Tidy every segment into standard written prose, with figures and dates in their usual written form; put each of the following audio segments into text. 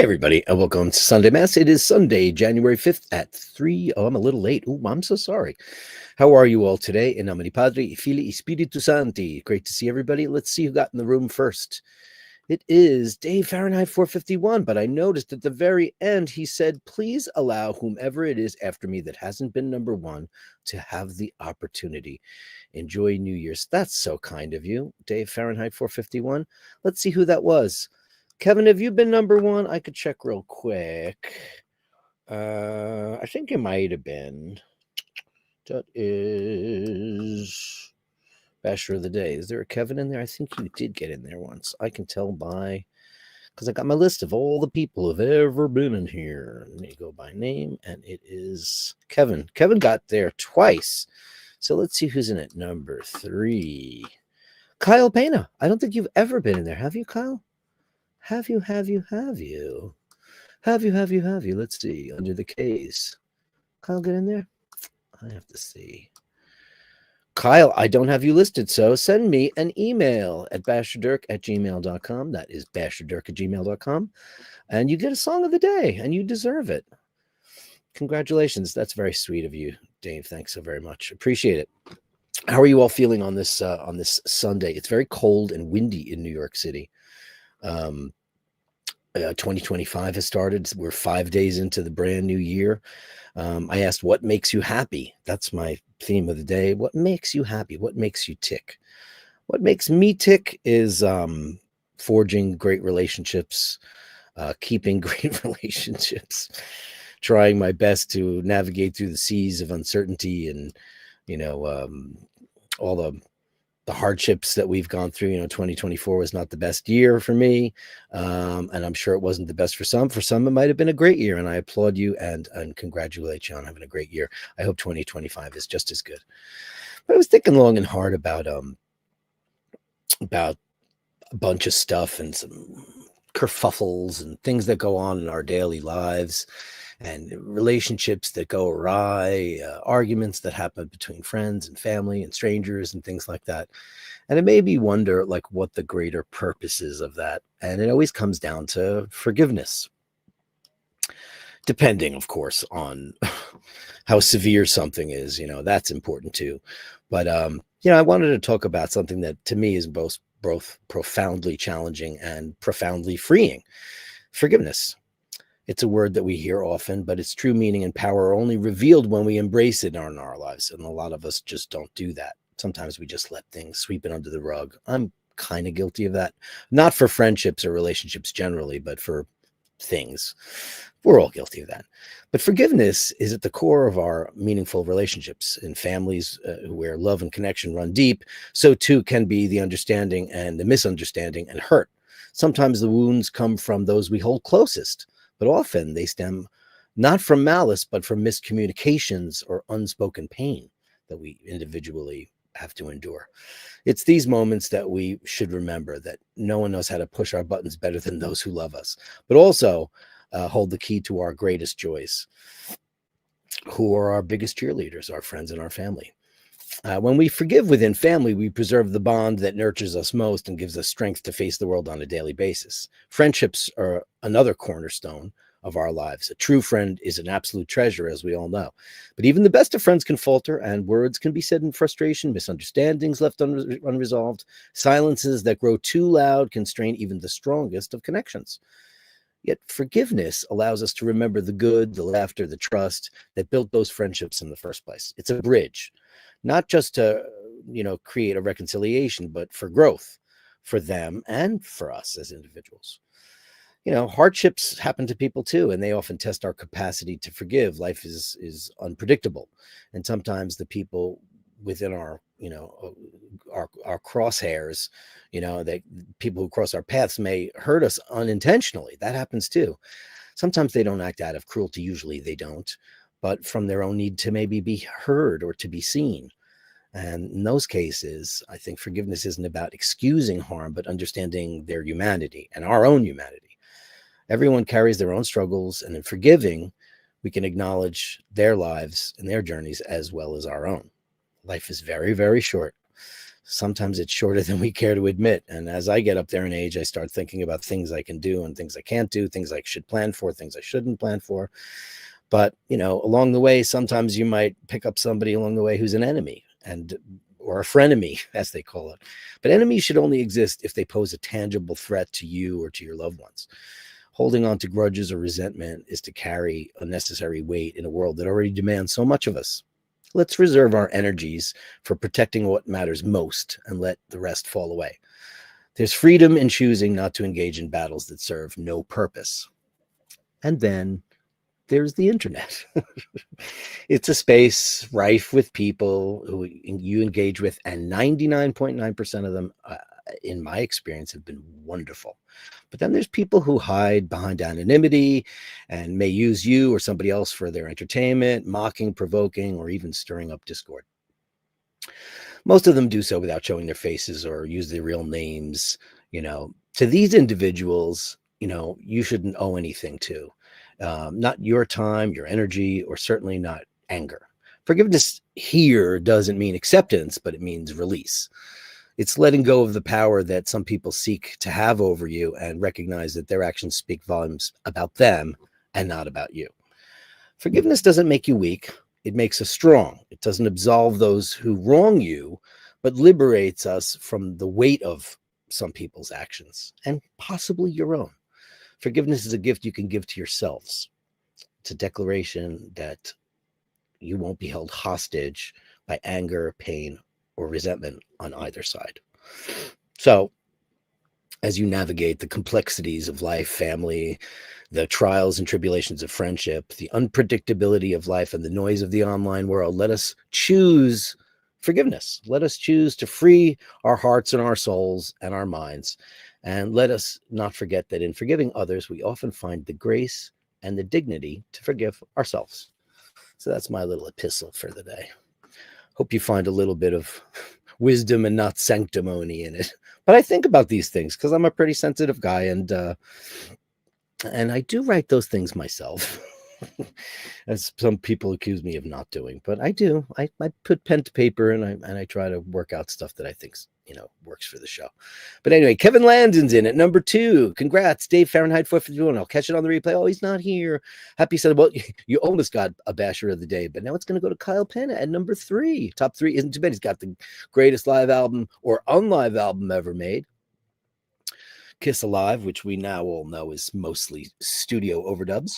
Hey, everybody, and welcome to Sunday Mass. It is Sunday, January 5th at 3. Oh, I'm a little late. Oh, I'm so sorry. How are you all today? In nomine Patri, Filii, e Spiritus Sancti. Great to see everybody. Let's see who got in the room first. It is Dave Fahrenheit 451, but I noticed at the very end he said, please allow whomever it is after me that hasn't been number one to have the opportunity. Enjoy New Year's. That's so kind of you, Dave Fahrenheit 451. Let's see who that was. Kevin, have you been number one? I could check real quick. I think you might have been. That is Basher of the Day. Is there a Kevin in there? I think you did get in there once. I can tell by, because I got my list of all the people who've ever been in here. Let me go by name, and it is Kevin. Kevin got there twice. So let's see who's in it. Number 3. Kyle Pena. I don't think you've ever been in there. Have you, Kyle? Have you? Let's see. Under the case. Kyle, get in there. I have to see. Kyle, I don't have you listed, so send me an email at basherdirk@gmail.com. That is basherdirk@gmail.com. And you get a song of the day, and you deserve it. Congratulations. That's very sweet of you, Dave. Thanks so very much. Appreciate it. How are you all feeling on this Sunday? It's very cold and windy in New York City. 2025 has started. We're 5 days into the brand new year. I asked, what makes you happy? That's my theme of the day. What makes you happy? What makes you tick? What makes me tick is forging great relationships, keeping great relationships, trying my best to navigate through the seas of uncertainty and, all the hardships that we've gone through. 2024 was not the best year for me. And I'm sure it wasn't the best for some. For some, it might have been a great year. And I applaud you and congratulate you on having a great year. I hope 2025 is just as good. But I was thinking long and hard about a bunch of stuff and some kerfuffles and things that go on in our daily lives and relationships that go awry, arguments that happen between friends and family and strangers and things like that. And it made me wonder, what the greater purpose is of that. And it always comes down to forgiveness, depending, of course, on how severe something is. That's important too. But, I wanted to talk about something that to me is both profoundly challenging and profoundly freeing: forgiveness. It's a word that we hear often, but its true meaning and power are only revealed when we embrace it in our lives. And a lot of us just don't do that. Sometimes we just let things sweep it under the rug. I'm kind of guilty of that. Not for friendships or relationships generally, but for things. We're all guilty of that. But forgiveness is at the core of our meaningful relationships. In families where love and connection run deep, so too can be the understanding and the misunderstanding and hurt. Sometimes the wounds come from those we hold closest, but often they stem not from malice, but from miscommunications or unspoken pain that we individually have to endure. It's these moments that we should remember that no one knows how to push our buttons better than those who love us, but also hold the key to our greatest joys, who are our biggest cheerleaders, our friends and our family. When we forgive within family, we preserve the bond that nurtures us most and gives us strength to face the world on a daily basis. Friendships are another cornerstone of our lives. A true friend is an absolute treasure, as we all know. But even the best of friends can falter, and words can be said in frustration, misunderstandings left unresolved, silences that grow too loud can strain even the strongest of connections. Yet forgiveness allows us to remember the good, the laughter, the trust that built those friendships in the first place. It's a bridge, not just to, create a reconciliation, but for growth for them and for us as individuals. Hardships happen to people too, and they often test our capacity to forgive. Life is unpredictable. And sometimes the people within our crosshairs, that people who cross our paths may hurt us unintentionally. That happens too. Sometimes they don't act out of cruelty. Usually they don't, but from their own need to maybe be heard or to be seen. And in those cases, I think forgiveness isn't about excusing harm, but understanding their humanity and our own humanity. Everyone carries their own struggles, and in forgiving, we can acknowledge their lives and their journeys as well as our own. Life is very, very short. Sometimes it's shorter than we care to admit. And as I get up there in age, I start thinking about things I can do and things I can't do, things I should plan for, things I shouldn't plan for. But, along the way, sometimes you might pick up somebody along the way who's an enemy or a frenemy, as they call it. But enemies should only exist if they pose a tangible threat to you or to your loved ones. Holding on to grudges or resentment is to carry unnecessary weight in a world that already demands so much of us. Let's reserve our energies for protecting what matters most and let the rest fall away. There's freedom in choosing not to engage in battles that serve no purpose. And then there's the internet. It's a space rife with people who you engage with, and 99.9% of them, in my experience, have been wonderful. But then there's people who hide behind anonymity and may use you or somebody else for their entertainment, mocking, provoking, or even stirring up discord. Most of them do so without showing their faces or use their real names. To these individuals, you shouldn't owe anything to. Not your time, your energy, or certainly not anger. Forgiveness here doesn't mean acceptance, but it means release. It's letting go of the power that some people seek to have over you and recognize that their actions speak volumes about them and not about you. Forgiveness doesn't make you weak. It makes us strong. It doesn't absolve those who wrong you, but liberates us from the weight of some people's actions and possibly your own. Forgiveness is a gift you can give to yourselves. It's a declaration that you won't be held hostage by anger, pain, or resentment on either side. So, as you navigate the complexities of life, family, the trials and tribulations of friendship, the unpredictability of life, and the noise of the online world, let us choose forgiveness. Let us choose to free our hearts and our souls and our minds. And let us not forget that in forgiving others, we often find the grace and the dignity to forgive ourselves. So that's my little epistle for the day. Hope you find a little bit of wisdom and not sanctimony in it. But I think about these things because I'm a pretty sensitive guy, and I do write those things myself, as some people accuse me of not doing. But I do. I put pen to paper and I try to work out stuff that I think works for the show. But anyway, Kevin Landon's in at number 2. Congrats, Dave Fahrenheit 451. I'll catch it on the replay. Oh, he's not here. Happy said, well, you almost got a basher of the day, but now it's going to go to Kyle Penna at number 3. Top 3 isn't too bad. He's got the greatest live album or unlive album ever made, Kiss Alive, which we now all know is mostly studio overdubs.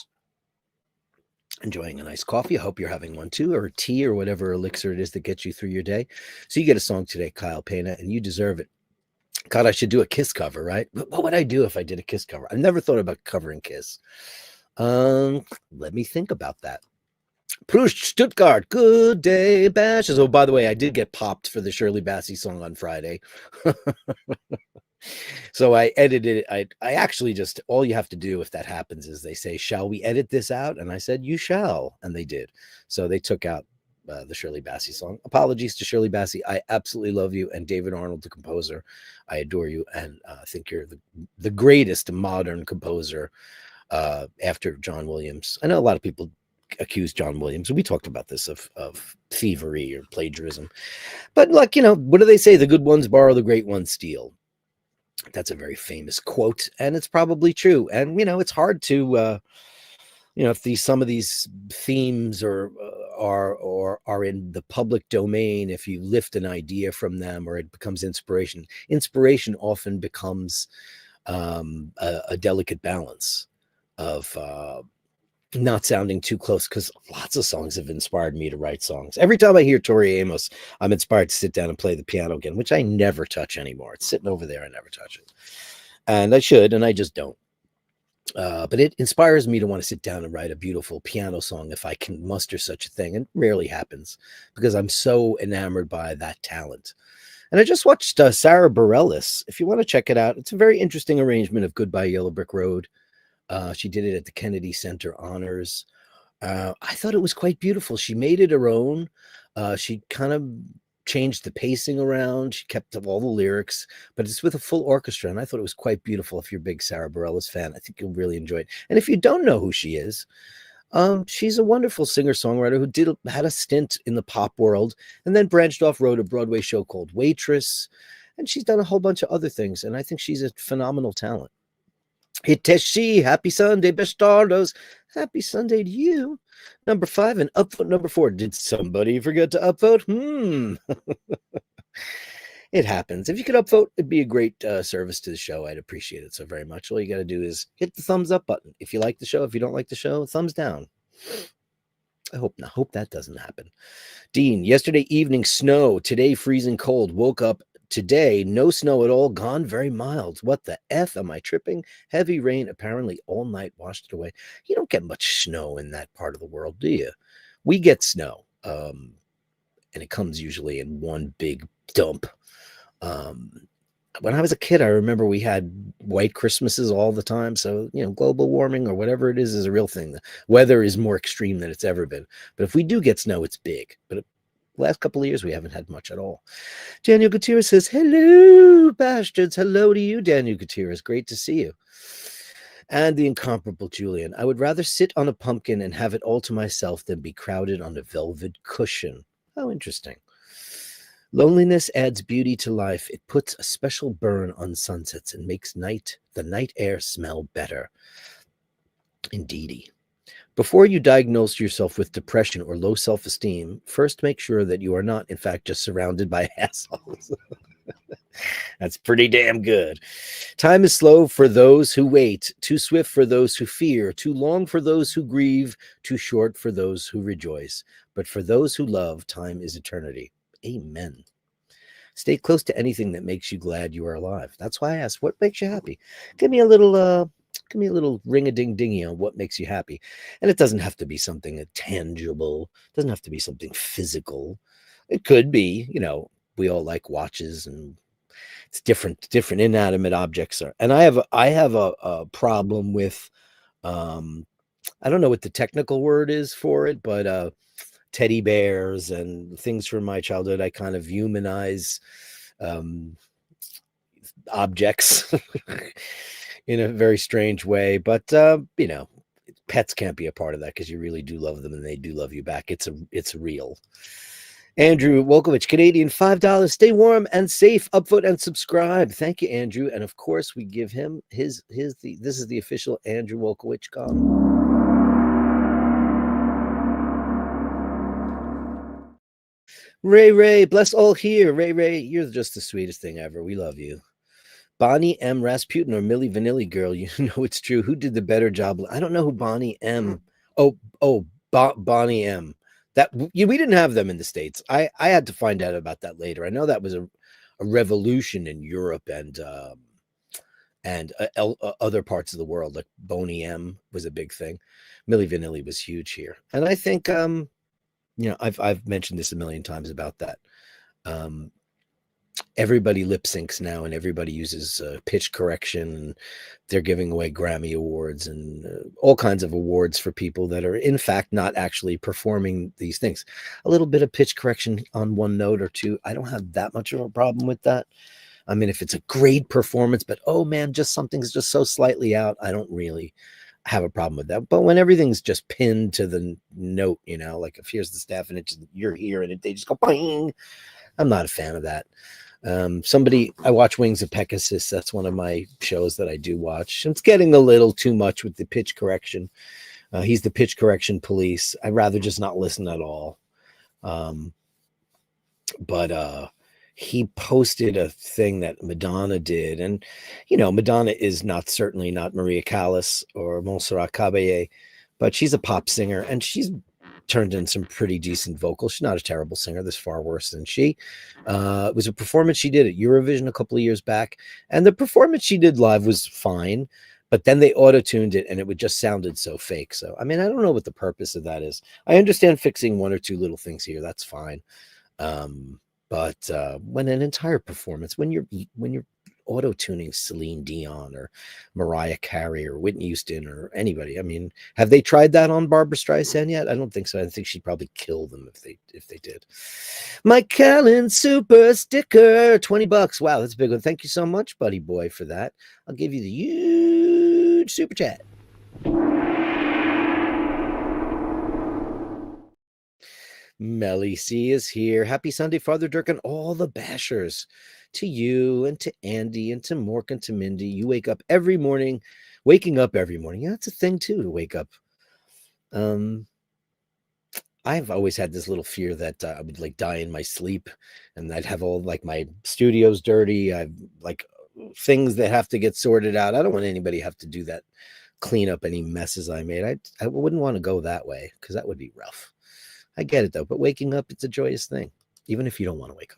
Enjoying a nice coffee. I hope you're having one too, or tea, or whatever elixir it is that gets you through your day. So you get a song today, Kyle Pena, and you deserve it. God, I should do a Kiss cover, right? What would I do if I did a Kiss cover? I've never thought about covering Kiss. Let me think about that. Proust, Stuttgart, good day, bashes. Oh, by the way, I did get popped for the Shirley Bassey song on Friday. So I edited it. I actually just, all you have to do if that happens is they say, shall we edit this out? And I said, you shall. And they did. So they took out the Shirley Bassey song. Apologies to Shirley Bassey. I absolutely love you. And David Arnold, the composer, I adore you. And I think you're the greatest modern composer after John Williams. I know a lot of people accuse John Williams. We talked about this of thievery or plagiarism. But like, what do they say? The good ones borrow, the great ones steal. That's a very famous quote, and it's probably true. And it's hard to, if some of these themes are in the public domain, if you lift an idea from them or it becomes inspiration. Inspiration often becomes a delicate balance of not sounding too close, because lots of songs have inspired me to write songs. Every time I hear Tori Amos, I'm inspired to sit down and play the piano again, which I never touch anymore. It's sitting over there. I never touch it. And I should, and I just don't. But it inspires me to want to sit down and write a beautiful piano song if I can muster such a thing. And it rarely happens because I'm so enamored by that talent. And I just watched Sarah Bareilles. If you want to check it out, it's a very interesting arrangement of Goodbye Yellow Brick Road. She did it at the Kennedy Center Honors. I thought it was quite beautiful. She made it her own. She kind of changed the pacing around. She kept all the lyrics, but it's with a full orchestra. And I thought it was quite beautiful. If you're a big Sarah Bareilles fan, I think you'll really enjoy it. And if you don't know who she is, She's a wonderful singer-songwriter who had a stint in the pop world and then branched off, wrote a Broadway show called Waitress, and she's done a whole bunch of other things, and I think she's a phenomenal talent. Hiteshi, happy Sunday, Bastardos. Happy Sunday to you. Number 5 and upvote number 4. Did somebody forget to upvote? It happens. If you could upvote, it'd be a great service to the show. I'd appreciate it so very much. All you got to do is hit the thumbs up button. If you like the show, if you don't like the show, thumbs down. I hope that doesn't happen. Dean, yesterday evening snow, today freezing cold. Woke up today, no snow at all, gone very mild. What the F am I tripping? Heavy rain apparently all night washed it away. You don't get much snow in that part of the world, do you? We get snow, and it comes usually in one big dump. When I was a kid, I remember we had white Christmases all the time. So, global warming or whatever it is a real thing. The weather is more extreme than it's ever been. But if we do get snow, it's big. But the last couple of years, we haven't had much at all. Daniel Gutierrez says, hello, bastards. Hello to you, Daniel Gutierrez. Great to see you. And the incomparable Julian. I would rather sit on a pumpkin and have it all to myself than be crowded on a velvet cushion. How interesting. Loneliness adds beauty to life. It puts a special burn on sunsets and makes the night air smell better. Indeedy. Before you diagnose yourself with depression or low self-esteem, first make sure that you are not, in fact, just surrounded by assholes. That's pretty damn good. Time is slow for those who wait, too swift for those who fear, too long for those who grieve, too short for those who rejoice. But for those who love, time is eternity. Amen. Stay close to anything that makes you glad you are alive. That's why I asked, what makes you happy? Give me a little ring-a-ding-dingy on what makes you happy. And it doesn't have to be something tangible. It doesn't have to be something physical. It could be, we all like watches, and it's different inanimate objects are. And I have a problem with, I don't know what the technical word is for it, but teddy bears and things from my childhood. I kind of humanize objects in a very strange way, but pets can't be a part of that because you really do love them and they do love you back. It's real. Andrew Wolkovich, Canadian, $5. Stay warm and safe. Upvote and subscribe. Thank you, Andrew. And of course, we give him this is the official Andrew Wolkovich gong. Ray, bless all here. Ray, you're just the sweetest thing ever. We love you. Bonnie M. Rasputin or Milli Vanilli girl, it's true. Who did the better job? I don't know who Bonnie M. Bonnie M. We didn't have them in the States. I had to find out about that later. I know that was a revolution in Europe and other parts of the world. Like Boney M was a big thing. Milli Vanilli was huge here, and I think I've mentioned this a million times about that. Everybody lip syncs now, and everybody uses pitch correction. And they're giving away Grammy awards and all kinds of awards for people that are, in fact, not actually performing these things. A little bit of pitch correction on one note or two, I don't have that much of a problem with that. I mean, if it's a great performance, but oh man, just something's just so slightly out, I don't really have a problem with that. But when everything's just pinned to the note, like if here's the staff and you're here and they just go bang, I'm not a fan of that. I watch Wings of Pegasus. That's one of my shows that I do watch. It's getting a little too much with the pitch correction. He's the pitch correction police. I'd rather just not listen at all. But he posted a thing that Madonna did. And, Madonna is certainly not Maria Callas or Montserrat Caballé, but she's a pop singer and she's turned in some pretty decent vocals. She's not a terrible singer. There's far worse than she. It was a performance she did at Eurovision a couple of years back. And the performance she did live was fine, but then they auto-tuned it and it just sounded so fake. So, I mean, I don't know what the purpose of that is. I understand fixing one or two little things here. That's fine. But when an entire performance, when you're auto-tuning Celine Dion or Mariah Carey or Whitney Houston or anybody, I mean, have they tried that on Barbra Streisand yet? I don't think so. I think she'd probably kill them if they did. Mike Callan super sticker, $20. Wow, that's a big one. Thank you so much, buddy boy, for that. I'll give you the huge super chat. Melly C is here. Happy Sunday, Father Dirk, and all the bashers. To you and to Andy and to Mork and to Mindy. You wake up every morning, waking up every morning. Yeah, that's a thing too, to wake up. I've always had this little fear that I would like die in my sleep and I'd have all like my studios dirty. I've like things that have to get sorted out. I don't want anybody to have to do that, clean up any messes I made. I wouldn't want to go that way because that would be rough. I get it though, but waking up, it's a joyous thing, even if you don't want to wake up.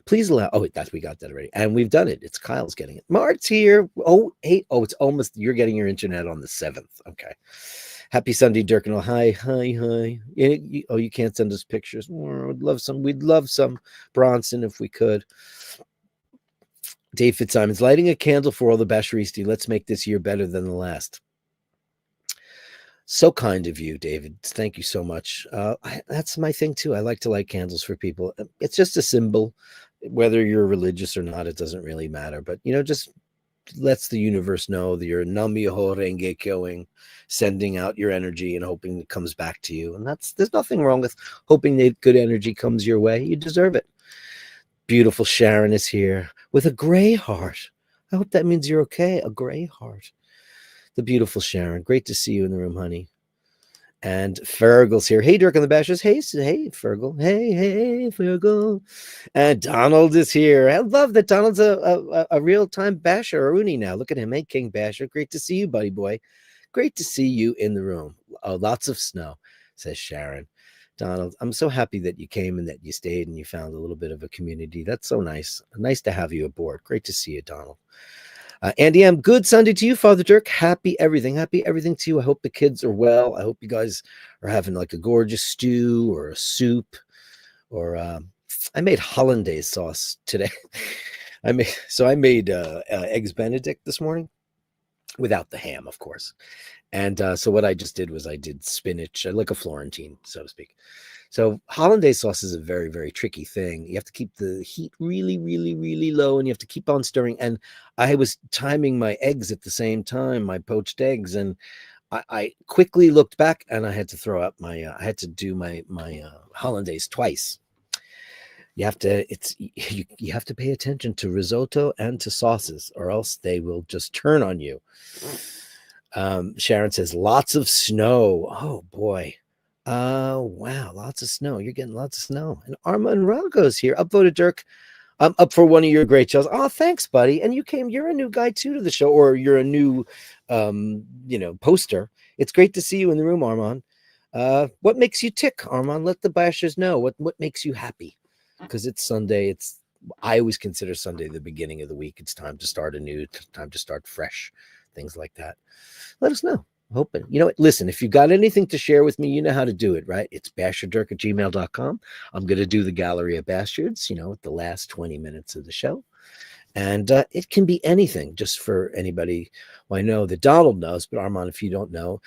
Please allow. Oh, we got that already, and we've done it. It's Kyle's getting it. Mart's here. Oh, hey. Oh, it's almost. You're getting your internet on the 7th. Okay. Happy Sunday, Dirk and all. Hi. Oh, you can't send us pictures. We'd love some. We'd love some Bronson if we could. Dave Fitzsimons, lighting a candle for all the Basharisti. Let's make this year better than the last. So kind of you, David. Thank you so much. That's my thing too. I like to light candles for people. It's just a symbol, whether you're religious or not, it doesn't really matter. But just lets the universe know that you're Nam-myoho Renge Kyoing, sending out your energy and hoping it comes back to you. And there's nothing wrong with hoping that good energy comes your way. You deserve it. Beautiful Sharon is here with a gray heart. I hope that means you're okay. A gray heart. The beautiful Sharon. Great to see you in the room, honey. And Fergal's here. Hey, Dirk and the Bashers. Hey, Fergal. Hey, Fergal. And Donald is here. I love that Donald's a real-time Basher, a Rooney now. Look at him. Hey, King Basher. Great to see you, buddy boy. Great to see you in the room. Oh, lots of snow, says Sharon. Donald, I'm so happy that you came and that you stayed and you found a little bit of a community. That's so nice. Nice to have you aboard. Great to see you, Donald. Andy M, good Sunday to you, Father Dirk. Happy everything to you. I hope the kids are well. I hope you guys are having like a gorgeous stew or a soup. Or I made hollandaise sauce today. I made eggs Benedict this morning without the ham, of course. And so what I just did was I did spinach, like a Florentine, so to speak. So hollandaise sauce is a very, very tricky thing. You have to keep the heat really, really, really low, and you have to keep on stirring. And I was timing my eggs at the same time, my poached eggs, and I quickly looked back, and I had to throw up I had to do my hollandaise twice. You have to you have to pay attention to risotto and to sauces, or else they will just turn on you. Sharon says lots of snow. Oh boy. Wow, lots of snow. You're getting lots of snow. And Armand Rago's here. Upvoted Dirk. I'm up for one of your great shows. Oh, thanks, buddy. And you're a new guy too to the show, or you're a new poster. It's great to see you in the room, Armand. What makes you tick, Armand? Let the bashers know what makes you happy. Because it's Sunday. I always consider Sunday the beginning of the week. It's time to start anew, time to start fresh, things like that. Let us know. Hoping. Listen, if you got anything to share with me, you know how to do it, right? It's basherdirk@gmail.com. I'm going to do the Gallery of Bastards, at the last 20 minutes of the show. And it can be anything, just for anybody. Well, I know that Donald knows, but Armand, if you don't know,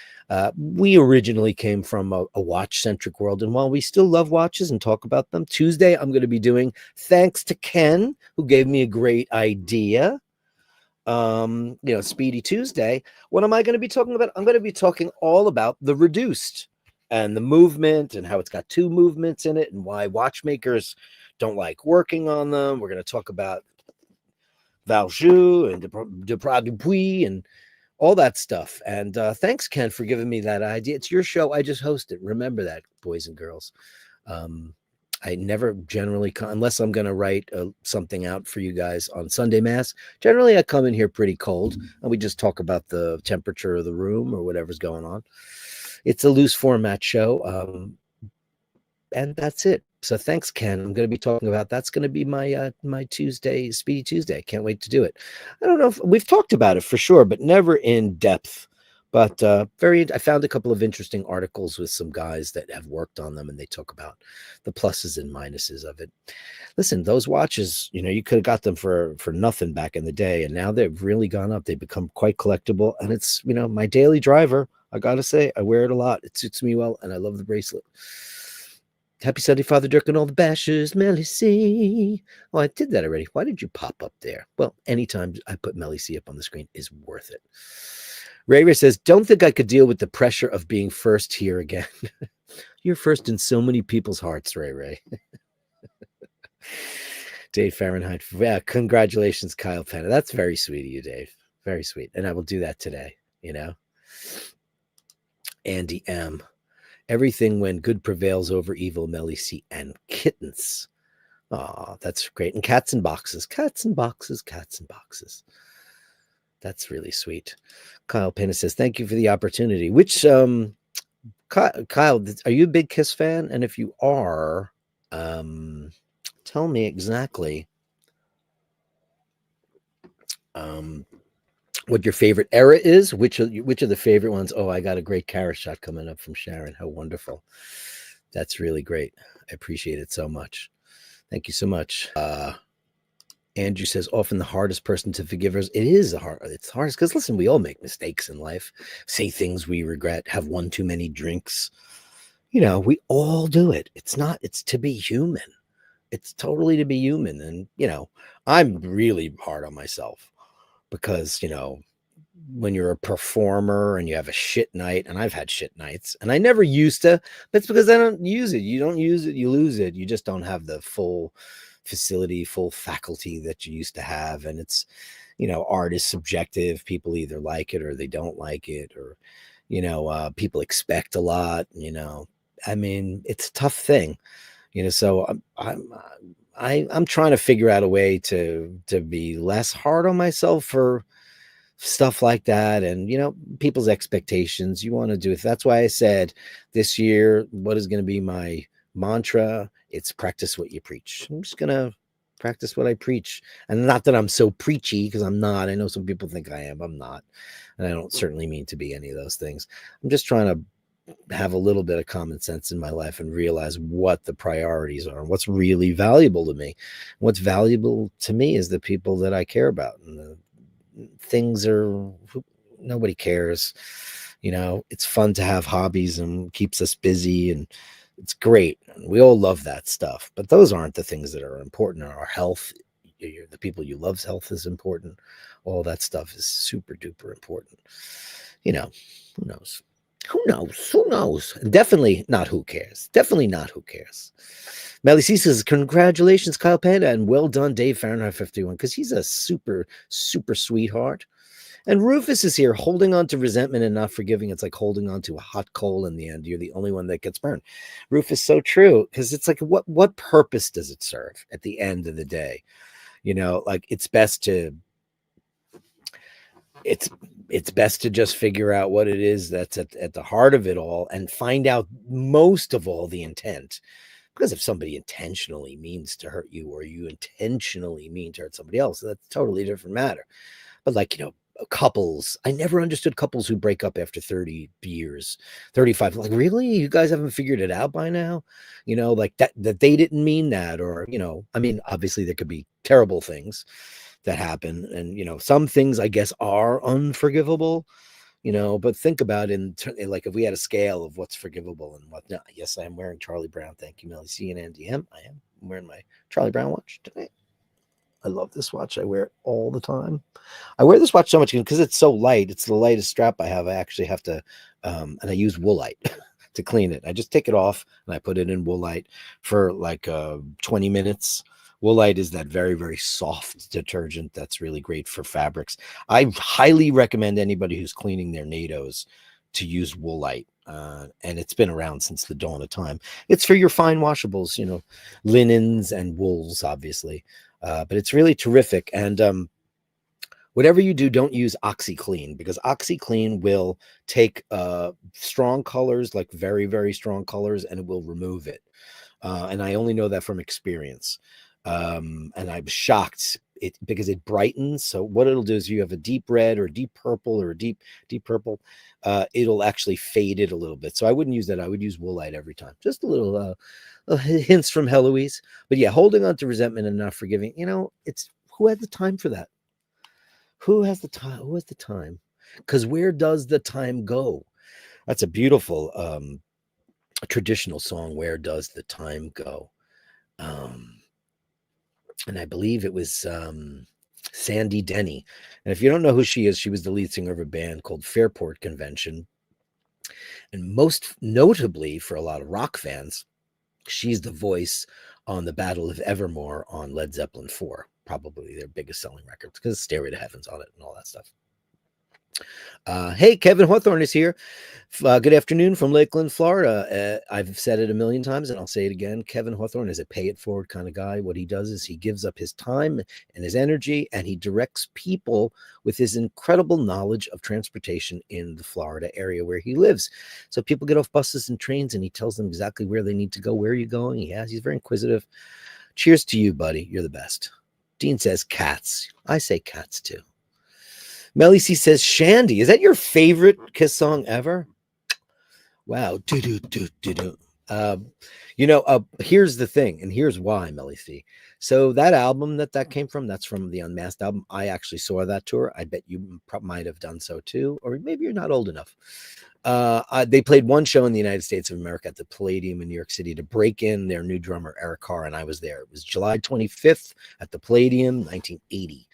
we originally came from a watch-centric world. And while we still love watches and talk about them, Tuesday I'm going to be doing, thanks to Ken, who gave me a great idea, Speedy Tuesday. What am I going to be talking about? I'm going to be talking all about the reduced and the movement and how it's got two movements in it and why watchmakers don't like working on them. We're going to talk about Valjoux and Duprat Dupuis and all that stuff. And thanks, Ken, for giving me that idea. It's your show. I just host it. Remember that, boys and girls. I never generally come, unless I'm going to write something out for you guys on Sunday Mass. Generally, I come in here pretty cold, and we just talk about the temperature of the room or whatever's going on. It's a loose format show, and that's it. So thanks, Ken. I'm going to be talking about, that's going to be my Tuesday, Speedy Tuesday. Can't wait to do it. I don't know if we've talked about it for sure, but never in depth. But I found a couple of interesting articles with some guys that have worked on them, and they talk about the pluses and minuses of it. Listen, those watches, you could have got them for nothing back in the day, and now they've really gone up. They've become quite collectible, and it's, my daily driver. I got to say, I wear it a lot. It suits me well, and I love the bracelet. Happy Sunday, Father Dirk and all the bashers. Melly C. Oh, I did that already. Why did you pop up there? Well, anytime I put Melly C up on the screen is worth it. Ray says, don't think I could deal with the pressure of being first here again. You're first in so many people's hearts, Ray Ray. Dave Fahrenheit. Yeah, congratulations, Kyle Penna. That's very sweet of you, Dave. Very sweet. And I will do that today, you know. Andy M. Everything when good prevails over evil, Melly C. And kittens. Oh, that's great. And cats in boxes, cats in boxes, cats in boxes. That's really sweet. Kyle Penna says, thank you for the opportunity. Which, Kyle, are you a big Kiss fan? And if you are, tell me exactly what your favorite era is. Which are the favorite ones? Oh, I got a great carrot shot coming up from Sharon. How wonderful. That's really great. I appreciate it so much. Thank you so much. Andrew says, often the hardest person to forgive us. It is it's hardest because listen, we all make mistakes in life, say things we regret, have one too many drinks. You know, we all do it. It's to be human. It's totally to be human. And, you know, I'm really hard on myself because, you know, when you're a performer and you have a shit night, and I've had shit nights, and I never used to, but it's because I don't use it. You don't use it, you lose it. You just don't have the full facility, full faculty that you used to have. And it's, you know, art is subjective. People either like it or they don't like it, or, you know, people expect a lot, you know. I mean, it's a tough thing, you know. So I'm trying to figure out a way to be less hard on myself for stuff like that. And, you know, people's expectations, you want to do it. That's why I said this year, what is going to be my mantra? It's practice what you preach. I'm just going to practice what I preach. And not that I'm so preachy, because I'm not. I know some people think I am. I'm not. And I don't certainly mean to be any of those things. I'm just trying to have a little bit of common sense in my life and realize what the priorities are and what's really valuable to me. What's valuable to me is the people that I care about, and the things are, nobody cares. You know, it's fun to have hobbies and keeps us busy, and it's great. We all love that stuff, but those aren't the things that are important. Our health, the people you love's health is important. All that stuff is super duper important. You know, who knows? Who knows? Who knows? Definitely not who cares. Definitely not who cares. Melly C says, congratulations, Kyle Panda, and well done, Dave Fahrenheit 51, because he's a super, super sweetheart. And Rufus is here holding on to resentment and not forgiving. It's like holding on to a hot coal in the end. You're the only one that gets burned. Rufus, so true, because it's like, what purpose does it serve at the end of the day? You know, like it's best to just figure out what it is that's at the heart of it all, and find out most of all the intent. Because if somebody intentionally means to hurt you, or you intentionally mean to hurt somebody else, that's a totally different matter. But like, you know, couples, I never understood couples who break up after 30 years, 35. Like, really? You guys haven't figured it out by now? You know, like that they didn't mean that. Or, you know, I mean, obviously there could be terrible things that happen. And, you know, some things I guess are unforgivable, you know, but think about like if we had a scale of what's forgivable and what not. Yes, I am wearing Charlie Brown. Thank you, Melly C and Andy M. I'm wearing my Charlie Brown watch today. I love this watch. I wear it all the time. I wear this watch so much because it's so light. It's the lightest strap I have. I actually have to, and I use Woolite to clean it. I just take it off and I put it in Woolite for like 20 minutes. Woolite is that very, very soft detergent that's really great for fabrics. I highly recommend anybody who's cleaning their NATOs to use Woolite. And it's been around since the dawn of time. It's for your fine washables, you know, linens and wools, obviously. But it's really terrific. And whatever you do, don't use OxyClean, because OxyClean will take strong colors, like very, very strong colors, and it will remove it. And I only know that from experience. And I'm shocked because it brightens. So what it'll do is, you have a deep red or deep purple or a deep purple, it'll actually fade it a little bit. So I wouldn't use that. I would use Woolite every time. Just a little hints from Heloise. But yeah, holding on to resentment and not forgiving, you know, it's, who had the time for that? Who has the time? Who has the time? Because where does the time go? That's a beautiful traditional song. Where does the time go? And I believe it was Sandy Denny. And if you don't know who she is, she was the lead singer of a band called Fairport Convention. And most notably for a lot of rock fans, she's the voice on the Battle of Evermore on Led Zeppelin 4, probably their biggest selling records because Stairway to Heaven's on it and all that stuff. Hey, Kevin Hawthorne is here. Good afternoon from Lakeland, Florida. I've said it a million times and I'll say it again. Kevin Hawthorne is a pay it forward kind of guy. What he does is he gives up his time and his energy and he directs people with his incredible knowledge of transportation in the Florida area where he lives. So people get off buses and trains and he tells them exactly where they need to go. Where are you going? He's very inquisitive. Cheers to you, buddy. You're the best. Dean says cats. I say cats too. Melly C says Shandy. Is that your favorite Kiss song ever? Wow. Here's the thing, and here's why, Melly C. So that album that came from, that's from the Unmasked album. I actually saw that tour. I bet you might have done so too, or maybe you're not old enough. They played one show in the United States of America at the Palladium in New York City to break in their new drummer, Eric Carr, and I was there. It was July 25th at the Palladium, 1980.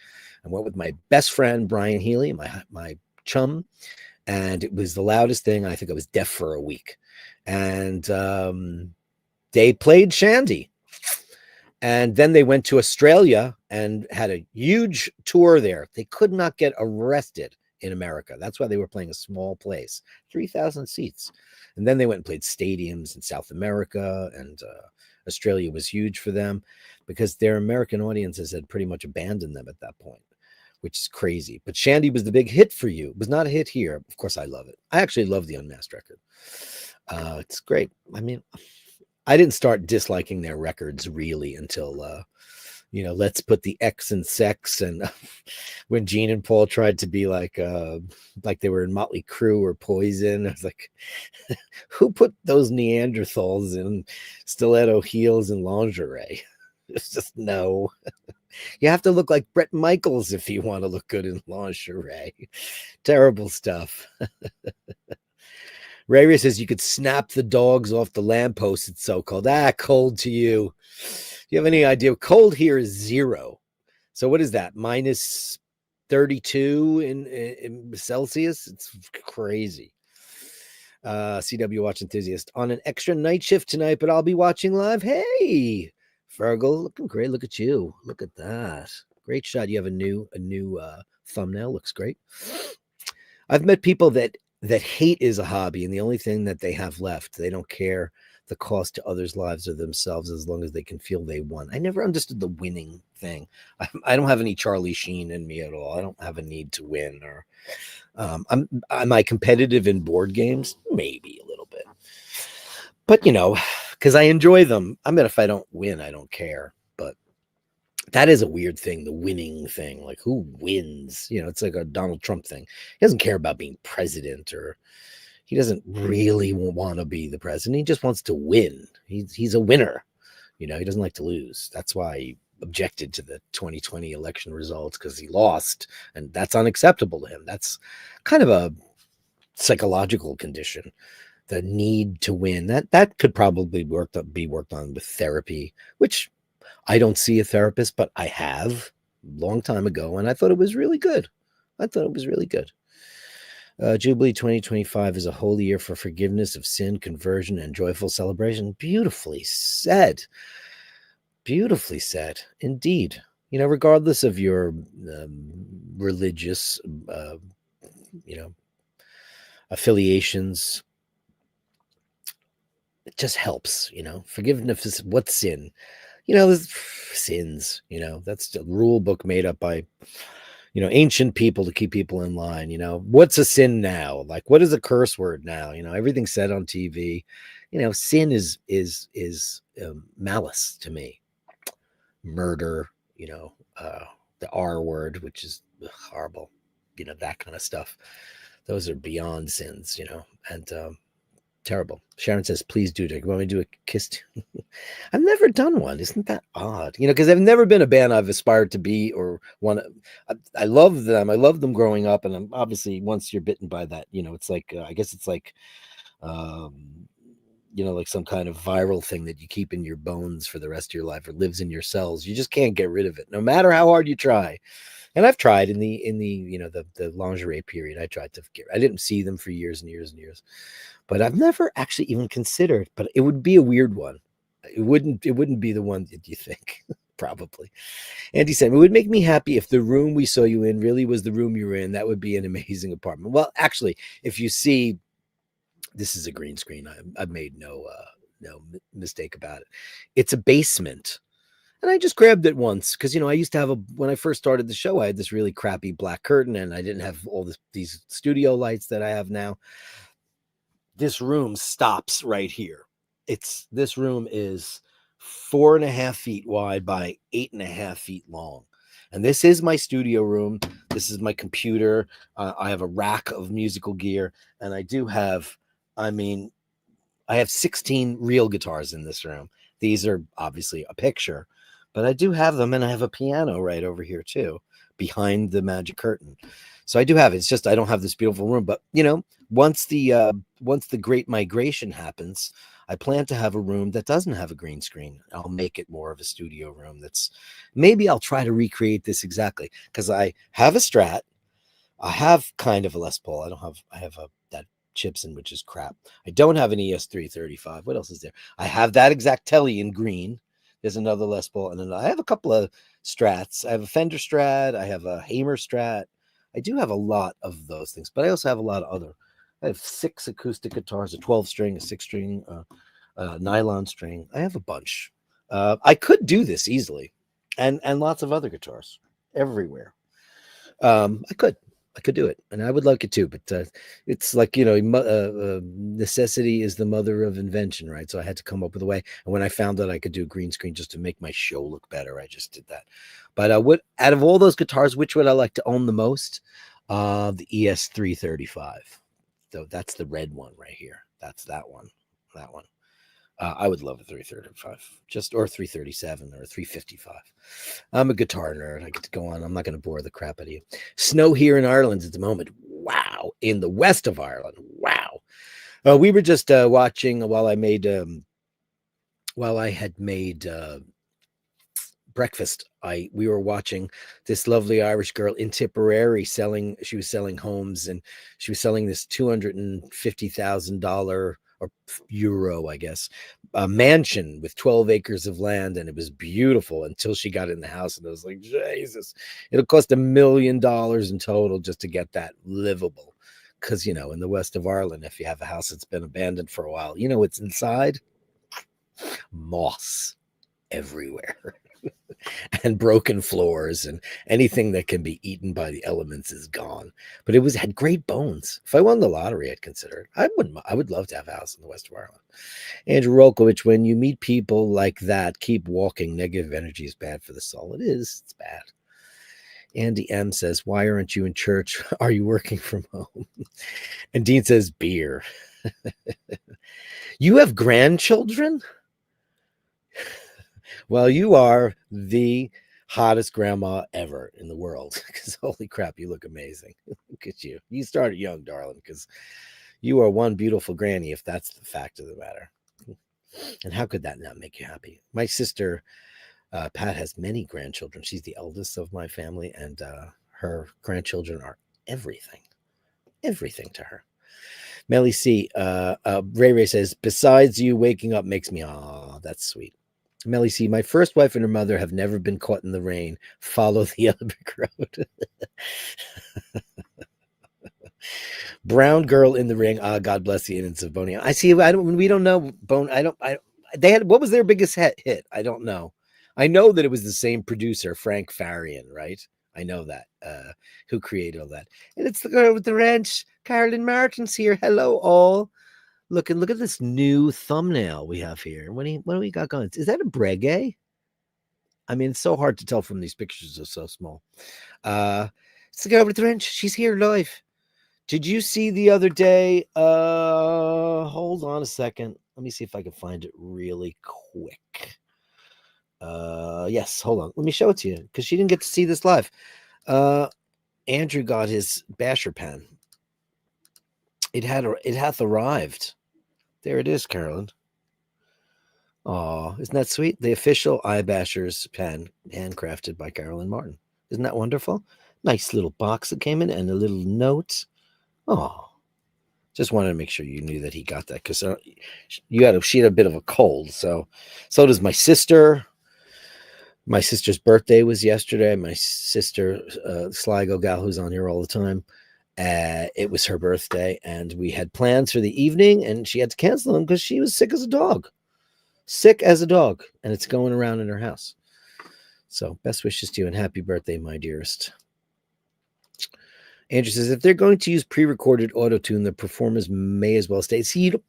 I went with my best friend, Brian Healy, my chum, and it was the loudest thing. I think I was deaf for a week. And they played Shandy. And then they went to Australia and had a huge tour there. They could not get arrested in America. That's why they were playing a small place, 3,000 seats. And then they went and played stadiums in South America, and Australia was huge for them because their American audiences had pretty much abandoned them at that point, which is crazy. But Shandy was the big hit for you. It was not a hit here. Of course, I love it. I actually love the Unmasked record. It's great. I mean, I didn't start disliking their records really until, Let's Put the X in Sex. And when Gene and Paul tried to be like they were in Motley Crue or Poison, I was like, who put those Neanderthals in stiletto heels and lingerie? It's just no. You have to look like Bret Michaels if you want to look good in lingerie. Terrible stuff. Ray says you could snap the dogs off the lamppost. It's so cold. Cold to you. Do you have any idea? Cold here is 0. So what is that? Minus 32 in Celsius? It's crazy. CW Watch Enthusiast on an extra night shift tonight, but I'll be watching live. Hey, Fergal, looking great. Look at you. Look at that. Great shot. You have a new thumbnail. Looks great. I've met people that hate is a hobby, and the only thing that they have left, they don't care the cost to others' lives or themselves as long as they can feel they won. I never understood the winning thing. I don't have any Charlie Sheen in me at all. I don't have a need to win. Or am I competitive in board games? Maybe a little bit. But, because I enjoy them. I mean, if I don't win, I don't care. But that is a weird thing, the winning thing. Like, who wins? It's like a Donald Trump thing. He doesn't care about being president, or he doesn't really want to be the president. He just wants to win. He's a winner. He doesn't like to lose. That's why he objected to the 2020 election results, because he lost, and that's unacceptable to him. That's kind of a psychological condition. The need to win, that could probably be worked on with therapy, which I don't see a therapist, but I have a long time ago, and I thought it was really good. Jubilee 2025 is a holy year for forgiveness of sin, conversion, and joyful celebration. Beautifully said. Beautifully said. Indeed. Regardless of your religious, affiliations, it just helps. Forgiveness is what's sin. There's sins. That's the rule book made up by ancient people to keep people in line. What's a sin now? Like, what is a curse word now? Everything's said on TV. Sin is malice to me. Murder, the R word, which is horrible, that kind of stuff. Those are beyond sins, and terrible. Sharon says, please do, Dirk. You want me to do a kiss? I've never done one. Isn't that odd? Because I've never been a band I've aspired to be or want to. I love them. I love them growing up. And obviously, once you're bitten by that, it's like, I guess it's like, like some kind of viral thing that you keep in your bones for the rest of your life, or lives in your cells. You just can't get rid of it, no matter how hard you try. And I've tried in the the lingerie period. I tried to get. I didn't see them for years and years and years, but I've never actually even considered. But it would be a weird one. It wouldn't be the one that you think. Probably. Andy said, it would make me happy if the room we saw you in really was the room you were in. That would be an amazing apartment. Well, actually, if you see, this is a green screen. I've made no mistake about it. It's a basement. And I just grabbed it once because, I used to have when I first started the show, I had this really crappy black curtain and I didn't have all these studio lights that I have now. This room stops right here. This room is 4.5 feet wide by 8.5 feet long. And this is my studio room. This is my computer. I have a rack of musical gear. And I have 16 real guitars in this room. These are obviously a picture, but I do have them. And I have a piano right over here too, behind the magic curtain. So I do have it. It's just I don't have this beautiful room. But once the great migration happens, I plan to have a room that doesn't have a green screen. I'll make it more of a studio room. Maybe I'll try to recreate this exactly because I have a Strat. I have kind of a Les Paul. I have that Gibson, which is crap. I don't have an ES335. What else is there? I have that exact Telly in green. There's another Les Paul, and then I have a couple of Strats. I have a Fender Strat. I have a Hamer Strat. I do have a lot of those things, but I also have a lot of other. I have 6 acoustic guitars, a 12-string, a 6-string, nylon string. I have a bunch. I could do this easily, and lots of other guitars everywhere. I could do it, and I would like it too. But it's like necessity is the mother of invention, right? So I had to come up with a way. And when I found that I could do a green screen just to make my show look better, I just did that. But out of all those guitars, which would I like to own the most? The ES335. So that's the red one right here. That's that one. That one. I would love a 335, or 337 or 355. I'm a guitar nerd. I get to go on. I'm not going to bore the crap out of you. Snow here in Ireland at the moment. Wow. In the west of Ireland. Wow. We were just watching while I had made breakfast. We were watching this lovely Irish girl in Tipperary selling. She was selling homes, and she was selling this $250,000 or euro, I guess, a mansion with 12 acres of land, and it was beautiful until she got in the house, and I was like, Jesus, it'll cost $1 million in total just to get that livable. Because in the west of Ireland, if you have a house that's been abandoned for a while, what's inside? Moss everywhere. And broken floors, and anything that can be eaten by the elements is gone. But it had great bones. If I won the lottery, I'd consider it. I would love to have a house in the west of Ireland. Andrew Rolkovich, when you meet people like that, keep walking. Negative energy is bad for the soul. It is. It's bad. Andy M says, why aren't you in church? Are you working from home? And Dean says, beer. You have grandchildren? Well, you are the hottest grandma ever in the world, because holy crap, you look amazing. Look at you. You started young, darling, because you are one beautiful granny, if that's the fact of the matter. And how could that not make you happy? My sister, Pat, has many grandchildren. She's the eldest of my family, and her grandchildren are everything to her. Melly C, Ray says, besides you waking up makes me, that's sweet. Melly C, my first wife and her mother have never been caught in the rain. Follow the other big road. Brown girl in the ring. God bless the innocence of Boney. I see. We don't know Bone. They had, what was their biggest hit? I don't know. I know that it was the same producer, Frank Farian, right? I know that, who created all that. And it's the girl with the wrench. Carolyn Martin's here. Hello, all. Look at this new thumbnail we have here. What do we got going? Is that a Breguet? I mean, it's so hard to tell from these pictures. Are so small. It's the girl with the wrench. She's here live. Did you see the other day? Hold on a second. Let me see if I can find it really quick. Yes, hold on. Let me show it to you because she didn't get to see this live. Andrew got his Basher pen. It hath arrived. There it is, Carolyn. Oh, isn't that sweet? The official iBashers pen, handcrafted by Carolyn Martin. Isn't that wonderful? Nice little box that came in and a little note. Oh, just wanted to make sure you knew that he got that because she had a bit of a cold. So does my sister. My sister's birthday was yesterday. My sister, Sligo gal, who's on here all the time, it was her birthday, and we had plans for the evening, and she had to cancel them because she was sick as a dog. Sick as a dog, and it's going around in her house. So best wishes to you and happy birthday, my dearest. Andrew says, if they're going to use pre-recorded auto-tune, the performers may as well stay. See, a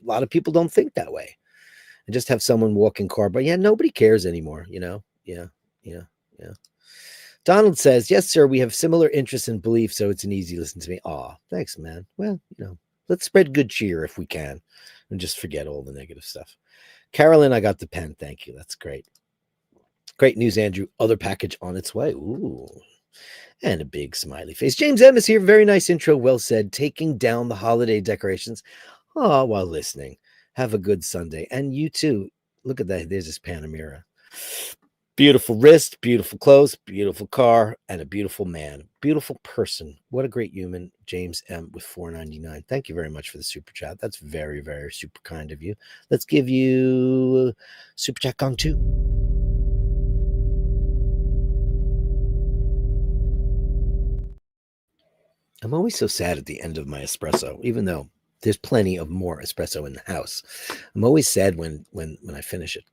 lot of people don't think that way. And just have someone walk in car, but yeah, nobody cares anymore, you know? Yeah. Donald says, yes, sir, we have similar interests and beliefs, so it's an easy listen to me. Aw, thanks, man. Well, let's spread good cheer if we can and just forget all the negative stuff. Carolyn, I got the pen. Thank you. That's great. Great news, Andrew. Other package on its way. Ooh. And a big smiley face. James M is here. Very nice intro. Well said. Taking down the holiday decorations. Oh, while listening. Have a good Sunday. And you too. Look at that. There's this Panamera. Beautiful wrist, beautiful clothes, beautiful car, and a beautiful man. Beautiful person. What a great human. James M with $4.99. Thank you very much for the super chat. That's very, very super kind of you. Let's give you super chat gong 2. I'm always so sad at the end of my espresso, even though there's plenty of more espresso in the house. I'm always sad when I finish it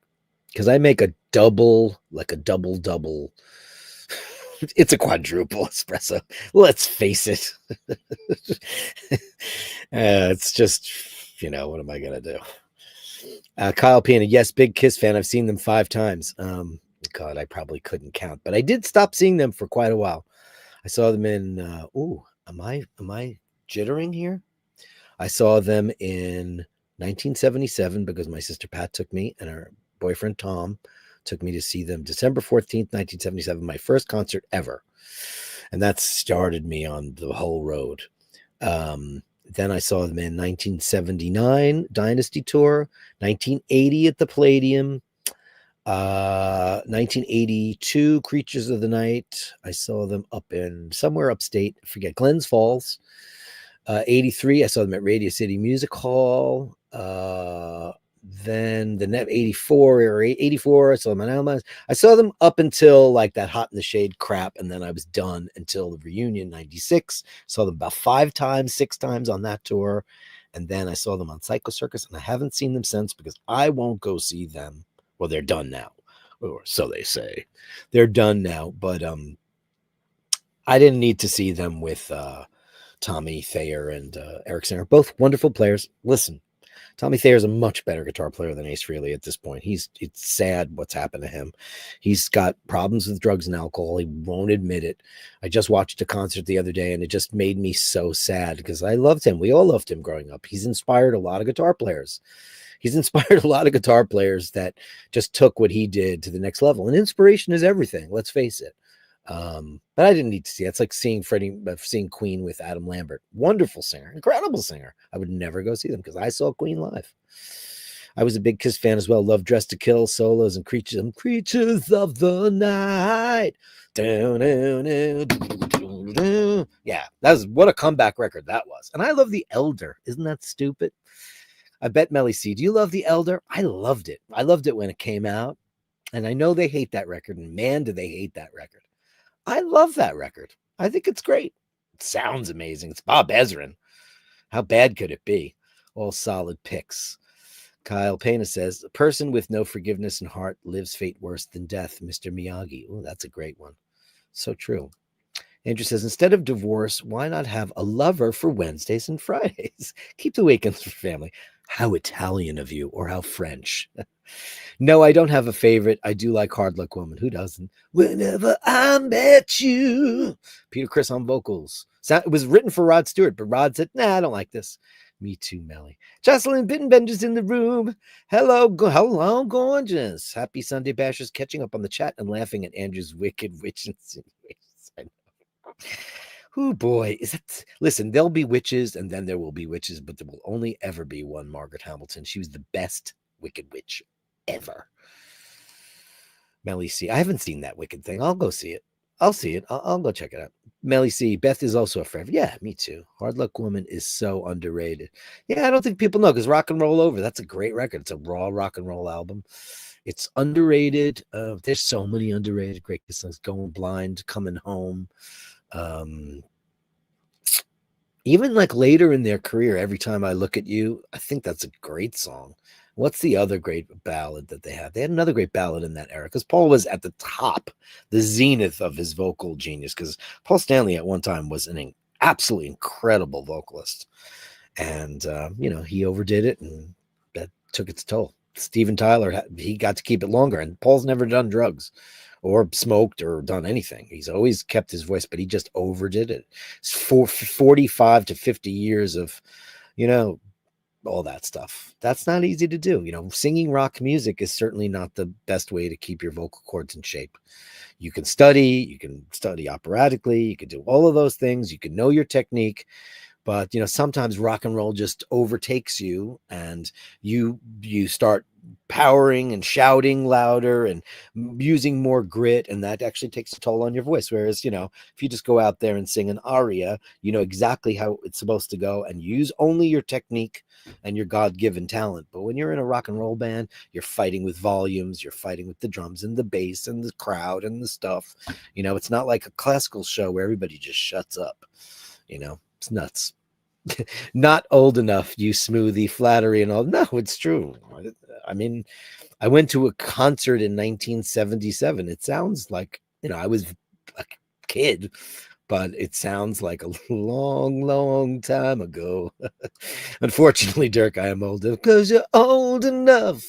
because I make a double. It's a quadruple espresso. Let's face it. It's just, what am I going to do? Kyle Pena, yes, big Kiss fan. I've seen them 5 times. God, I probably couldn't count, but I did stop seeing them for quite a while. I saw them in, am I jittering here? I saw them in 1977 because my sister Pat took me and her boyfriend Tom took me to see them December 14th, 1977, my first concert ever. And that started me on the whole road. Then I saw them in 1979 Dynasty Tour, 1980 at the Palladium, 1982 Creatures of the Night. I saw them up in somewhere upstate, I forget, Glens Falls. 83 I saw them at Radio City Music Hall. Then the net 84 or 84 I saw them at Almas. I saw them up until like that Hot in the Shade crap, and then I was done until the reunion 96. Saw them about 5 times, 6 times on that tour, and then I saw them on Psycho Circus, and I haven't seen them since because I won't go see them. Well, they're done now, or so they say. They're done now, but I didn't need to see them with Tommy Thayer and Eric Singer, both wonderful players. Listen, Tommy Thayer is a much better guitar player than Ace Frehley at this point. It's sad what's happened to him. He's got problems with drugs and alcohol. He won't admit it. I just watched a concert the other day, and it just made me so sad because I loved him. We all loved him growing up. He's inspired a lot of guitar players. He's inspired a lot of guitar players that just took what he did to the next level. And inspiration is everything. Let's face it. But I didn't need to see it. It's like seeing Queen with Adam Lambert. Wonderful singer, incredible singer. I would never go see them because I saw Queen live. I was a big Kiss fan as well. Love Dressed to Kill, solos, and creatures of the night. Yeah, what a comeback record that was. And I love The Elder. Isn't that stupid? I bet Melly C. Do you love The Elder? I loved it. I loved it when it came out. And I know they hate that record. And man, do they hate that record. I love that record. I think it's great. It sounds amazing. It's Bob Ezrin. How bad could it be? All solid picks. Kyle Pena says, a person with no forgiveness in heart lives fate worse than death, Mr. Miyagi. Oh, that's a great one. So true. Andrew says, instead of divorce, why not have a lover for Wednesdays and Fridays? Keep the weekends for family. How Italian of you, or how French. No, I don't have a favorite. I do like Hard Luck Woman. Who doesn't? Whenever I met you. Peter Criss on vocals. It was written for Rod Stewart, but Rod said, nah, I don't like this. Me too, Melly. Jocelyn Bittenbender's in the room. Hello, gorgeous. Happy Sunday, Bashers. Catching up on the chat and laughing at Andrew's wicked witch insinuations. I know. Oh boy, is it? Listen, there'll be witches, and then there will be witches, but there will only ever be one Margaret Hamilton. She was the best Wicked Witch ever. Melly C. I haven't seen that Wicked thing. I'll go see it. I'll see it. I'll go check it out. Melly C. Beth is also a friend. Yeah, me too. Hard Luck Woman is so underrated. Yeah, I don't think people know because Rock and Roll Over. That's a great record. It's a raw rock and roll album. It's underrated. There's so many underrated great songs. Going Blind, Coming Home. Um, Even like later in their career, Every Time I Look at You, I think that's a great song. What's the other great ballad that they had? They had another great ballad in that era because Paul was at the top, the zenith of his vocal genius. Because Paul Stanley at one time was an absolutely incredible vocalist, and he overdid it, and that took its toll. Steven Tyler, he got to keep it longer, and Paul's never done drugs or smoked or done anything. He's always kept his voice, but he just overdid it. It's 45 to 50 years of, all that stuff. That's not easy to do. Singing rock music is certainly not the best way to keep your vocal cords in shape. You can study operatically, you can do all of those things, you can know your technique, but sometimes rock and roll just overtakes you, and you start powering and shouting louder and using more grit, and that actually takes a toll on your voice. Whereas if you just go out there and sing an aria, you know exactly how it's supposed to go and use only your technique and your god-given talent. But when you're in a rock and roll band, you're fighting with volumes, you're fighting with the drums and the bass and the crowd and the stuff. It's not like a classical show where everybody just shuts up. It's nuts. Not old enough, you smoothie, flattery and all. No, it's true. I mean, I went to a concert in 1977. It sounds like, I was a kid, but it sounds like a long, long time ago. Unfortunately, Dirk, I am old because you're old enough.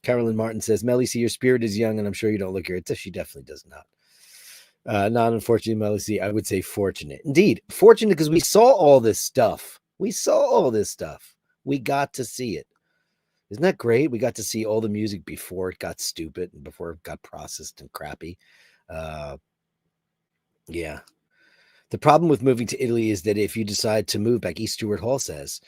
Carolyn Martin says, Melly, see, your spirit is young, and I'm sure you don't look your age. She definitely does not. Not unfortunately, Melissa, I would say fortunate. Indeed, fortunate because we saw all this stuff. We got to see it. Isn't that great? We got to see all the music before it got stupid and before it got processed and crappy. Yeah. The problem with moving to Italy is that if you decide to move, like E. Stewart Hall says,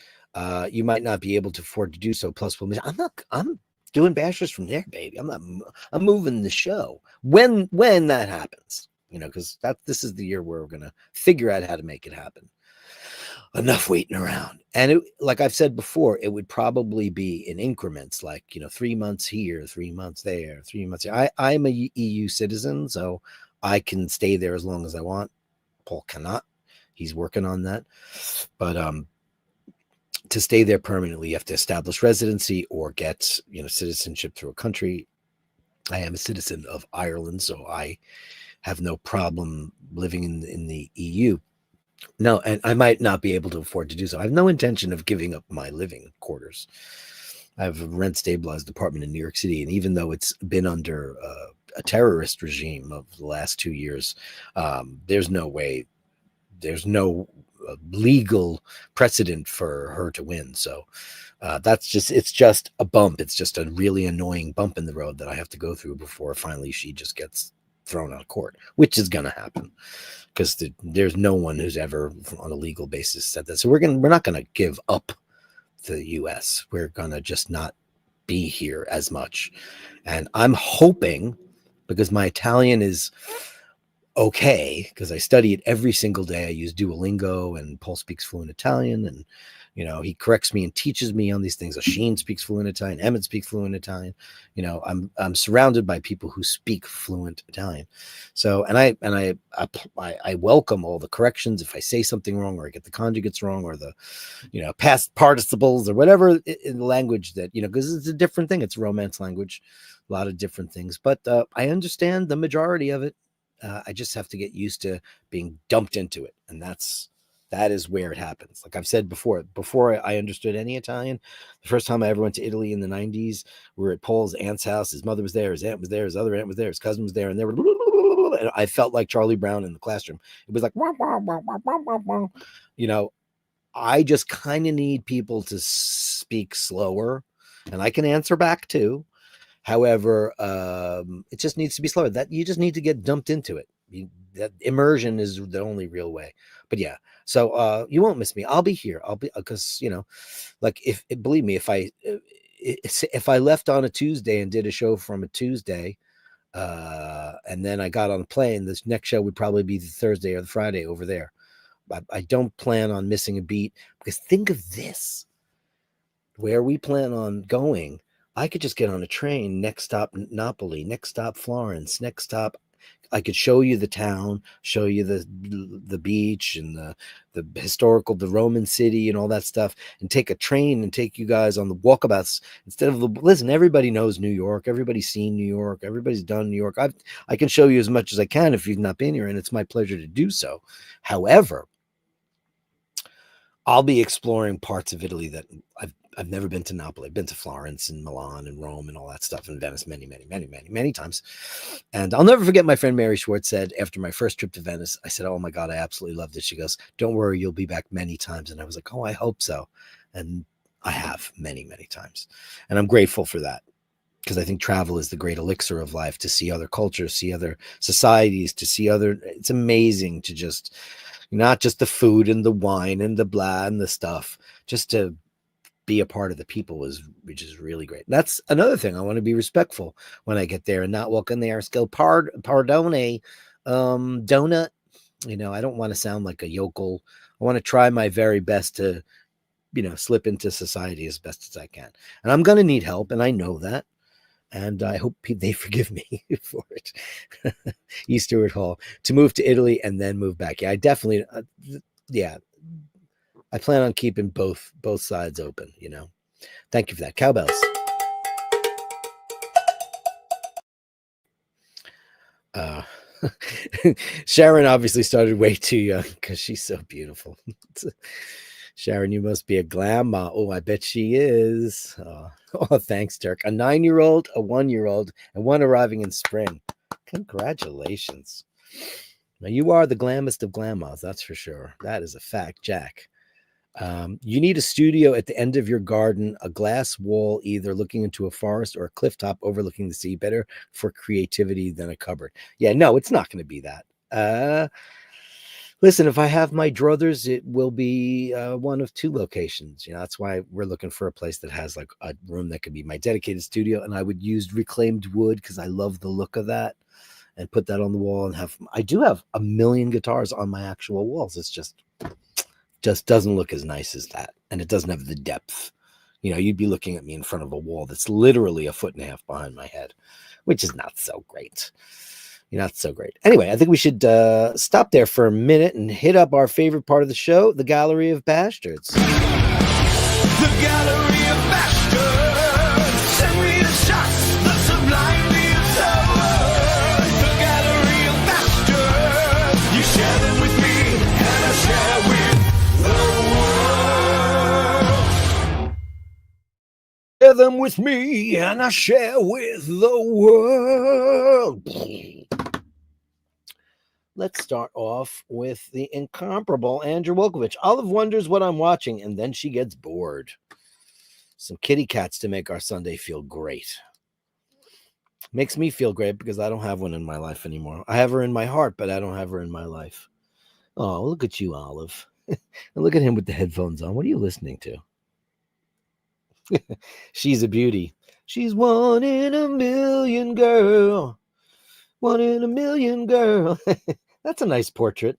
you might not be able to afford to do so. Plus, I'm doing Bashers from there, baby. I'm moving the show when that happens. Because this is the year where we're gonna figure out how to make it happen. Enough waiting around. And like I've said before, it would probably be in increments, like 3 months here, 3 months there, 3 months here. I'm a EU citizen, so I can stay there as long as I want. Paul cannot. He's working on that. But to stay there permanently, you have to establish residency or get citizenship through a country. I am a citizen of Ireland, so I have no problem living in the EU. No, and I might not be able to afford to do so. I have no intention of giving up my living quarters. I have a rent stabilized apartment in New York City, and even though it's been under a terrorist regime of the last 2 years, there's no way, there's no legal precedent for her to win. So it's just a bump. It's just a really annoying bump in the road that I have to go through before finally she just gets thrown out of court, which is going to happen because there's no one who's ever on a legal basis said that. So we're not going to give up the US. We're going to just not be here as much. And I'm hoping, because my Italian is okay, because I study it every single day. I use Duolingo, and Paul speaks fluent Italian, and he corrects me and teaches me on these things. Asheen speaks fluent Italian. Emmett speaks fluent Italian. I'm surrounded by people who speak fluent Italian. So, and I welcome all the corrections if I say something wrong, or I get the conjugates wrong, or the, past participles, or whatever in the language that, because it's a different thing. It's a Romance language, a lot of different things. But I understand the majority of it. I just have to get used to being dumped into it, and that is where it happens. Like I've said before I understood any Italian, the first time I ever went to Italy in the 90s, we were at Paul's aunt's house. His mother was there, his aunt was there, his other aunt was there, his cousin was there, and they were, and I felt like Charlie Brown in the classroom. It was like, I just kind of need people to speak slower, and I can answer back too. However, it just needs to be slower. That you just need to get dumped into it. That immersion is the only real way. But yeah, so you won't miss me. I'll be here. I'll be, because like believe me, if I left on a Tuesday and did a show from a Tuesday, And then I got on a plane. This next show would probably be the Thursday or the Friday over there. I don't plan on missing a beat, because think of this. Where we plan on going, I could just get on a train, next stop Napoli, next stop Florence, next stop. I could show you the town, show you the beach and the historical, the Roman city and all that stuff, and take a train and take you guys on the walkabouts instead of listen. Everybody knows New York. Everybody's seen New York. Everybody's done New York. I can show you as much as I can if you've not been here, and it's my pleasure to do so. However, I'll be exploring parts of Italy that I've never been to. Napoli. I've been to Florence and Milan and Rome and all that stuff, and Venice many times. And I'll never forget my friend Mary Schwartz said after my first trip to Venice, I said, "Oh my God, I absolutely loved it." She goes, "Don't worry, you'll be back many times." And I was like, "Oh, I hope so." And I have many times. And I'm grateful for that, because I think travel is the great elixir of life, to see other cultures, see other societies, to see other, it's amazing to just, not just the food and the wine and the blah and the stuff, just to be a part of the people which is really great. And that's another thing. I want to be respectful when I get there and not walk in there and go, pardone, donut. I don't want to sound like a yokel. I want to try my very best to, slip into society as best as I can. And I'm going to need help, and I know that. And I hope they forgive me for it. E. Stewart Hall, to move to Italy and then move back. Yeah, I definitely, I plan on keeping both sides open, Thank you for that. Cowbells. Sharon obviously started way too young because she's so beautiful. Sharon, you must be a grandma. Oh, I bet she is. Oh, thanks, Dirk. A 9-year-old, a 1-year-old, and one arriving in spring. Congratulations. Now, you are the glammest of grandmas, that's for sure. That is a fact, Jack. You need a studio at the end of your garden, a glass wall, either looking into a forest or a cliff top overlooking the sea. Better for creativity than a cupboard. Yeah, no, it's not going to be that. Listen, if I have my druthers, it will be one of two locations. That's why we're looking for a place that has like a room that could be my dedicated studio, and I would use reclaimed wood because I love the look of that, and put that on the wall. And I do have a million guitars on my actual walls. It's just doesn't look as nice as that, and it doesn't have the depth. You'd be looking at me in front of a wall that's literally 1.5 feet behind my head, which is not so great. Not so great. Anyway, I think we should stop there for a minute and hit up our favorite part of the show, the Gallery of Bastards. The Gallery of Bashtards. Send me the shots, the sublime, the absurd. The Gallery of Bashtards. You share them with me, and I share with the world. Share them with me, and I share with the world. Let's start off with the incomparable Andrew Wolkovich. Olive wonders what I'm watching, and then she gets bored. Some kitty cats to make our Sunday feel great. Makes me feel great because I don't have one in my life anymore. I have her in my heart, but I don't have her in my life. Oh, look at you, Olive. And look at him with the headphones on. What are you listening to? She's a beauty. She's 1 in a million, girl. 1 in a million, girl. That's a nice portrait.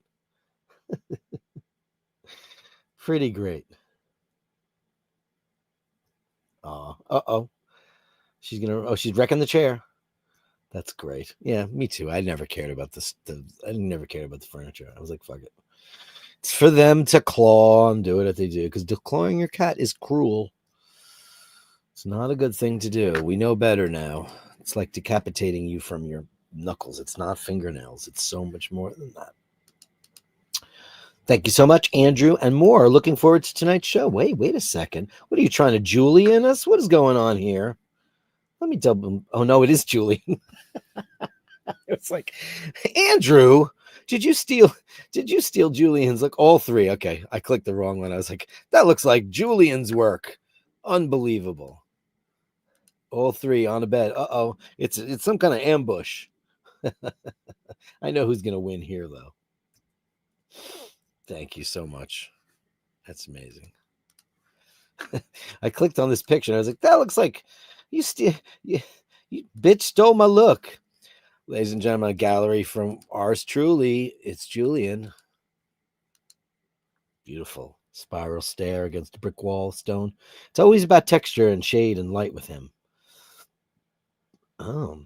Pretty great. Uh-oh. She's wrecking the chair. That's great. Yeah, me too. I never cared about this. I never cared about the furniture. I was like, fuck it. It's for them to claw and do what they do, because declawing your cat is cruel. It's not a good thing to do. We know better now. It's like decapitating you from your knuckles. It's not fingernails. It's so much more than that. Thank you so much, Andrew, and more. Looking forward to tonight's show. Wait a second. What are you trying to Julian us? What is going on here? Let me double. Oh no, it is Julian. It's like, Andrew, did you steal Julian's? Like all three. Okay, I clicked the wrong one. I was like, that looks like Julian's work. Unbelievable. All three on a bed. Uh-oh. It's some kind of ambush. I know who's gonna win here, though. Thank you so much. That's amazing. I clicked on this picture and I was like, that looks like you bitch stole my look. Ladies and gentlemen, a gallery from ours truly. It's Julian. Beautiful. Spiral stare against a brick wall, stone. It's always about texture and shade and light with him. Oh,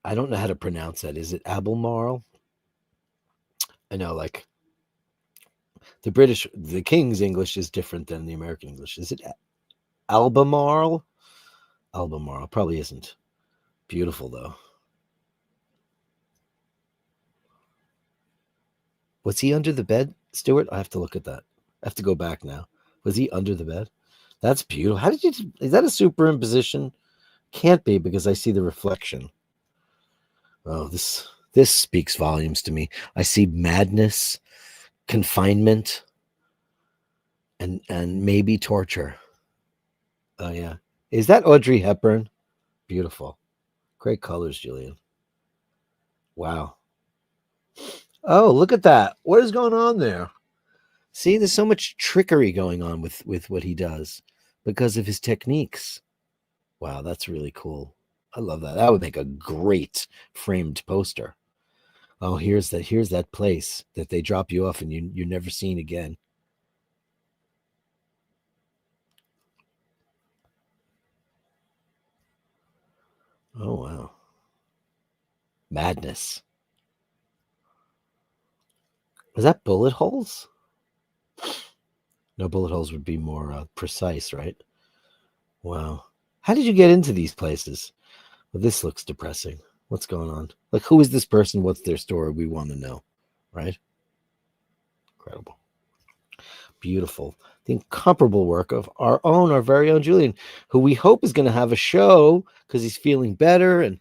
I don't know how to pronounce that. Is it Albemarle? I know, like the King's English is different than the American English. Is it Albemarle? Albemarle probably isn't. Beautiful though. Was he under the bed, Stuart? I have to look at that. I have to go back now. Was he under the bed? That's beautiful. How did you? Is that a superimposition? Can't be because I see the reflection. Oh, this speaks volumes to me. I see madness, confinement, and maybe torture. Oh yeah, is that Audrey Hepburn? Beautiful, great colors, Julian. Wow. Oh, look at that. What is going on there? See, there's so much trickery going on with what he does because of his techniques. Wow, that's really cool. I love that. That would make a great framed poster. Oh, here's that place that they drop you off and you're never seen again. Oh wow. Madness. Was that bullet holes? No, bullet holes would be more precise, right? Wow. How did you get into these places? Well, this looks depressing. What's going on? Like, who is this person? What's their story? We want to know, right? Incredible. Beautiful. The incomparable work of our very own Julian, who we hope is going to have a show because he's feeling better. And,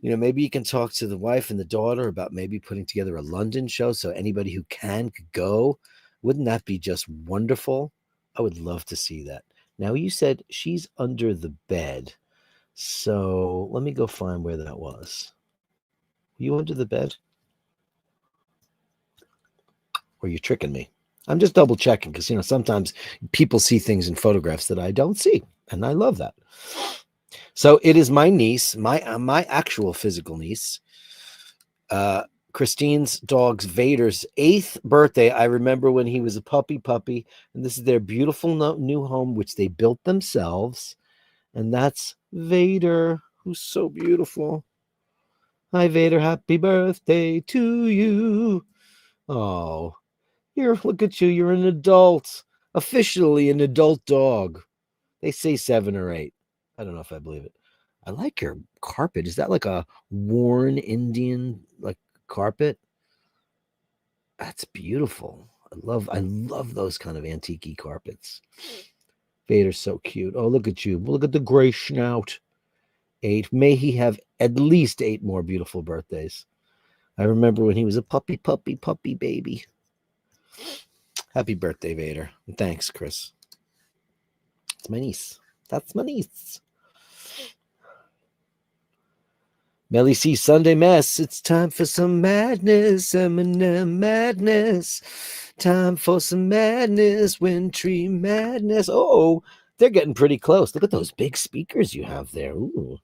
maybe you can talk to the wife and the daughter about maybe putting together a London show so anybody who can could go. Wouldn't that be just wonderful? I would love to see that. Now, you said she's under the bed. So let me go find where that was. Were you under the bed? Or you're tricking me? I'm just double checking because, sometimes people see things in photographs that I don't see. And I love that. So it is my niece, my actual physical niece, Christine's dog's Vader's 8th birthday. I remember when he was a puppy, and this is their beautiful new home, which they built themselves. And that's Vader, who's so beautiful. Hi, Vader. Happy birthday to you. Oh, look at you. You're an adult, officially an adult dog. They say 7 or 8. I don't know if I believe it. I like your carpet. Is that like a worn Indian like carpet? That's beautiful. I love those kind of antique carpets. Vader's so cute. Oh, look at you. Look at the gray snout. 8. May he have at least 8 more beautiful birthdays. I remember when he was a puppy baby. Happy birthday, Vader. And thanks, Chris. It's my niece. That's my niece. Melly C. Sunday Mess. It's time for some madness. Eminem madness. Time for some madness. Wintry madness. Oh, they're getting pretty close. Look at those big speakers you have there. Ooh.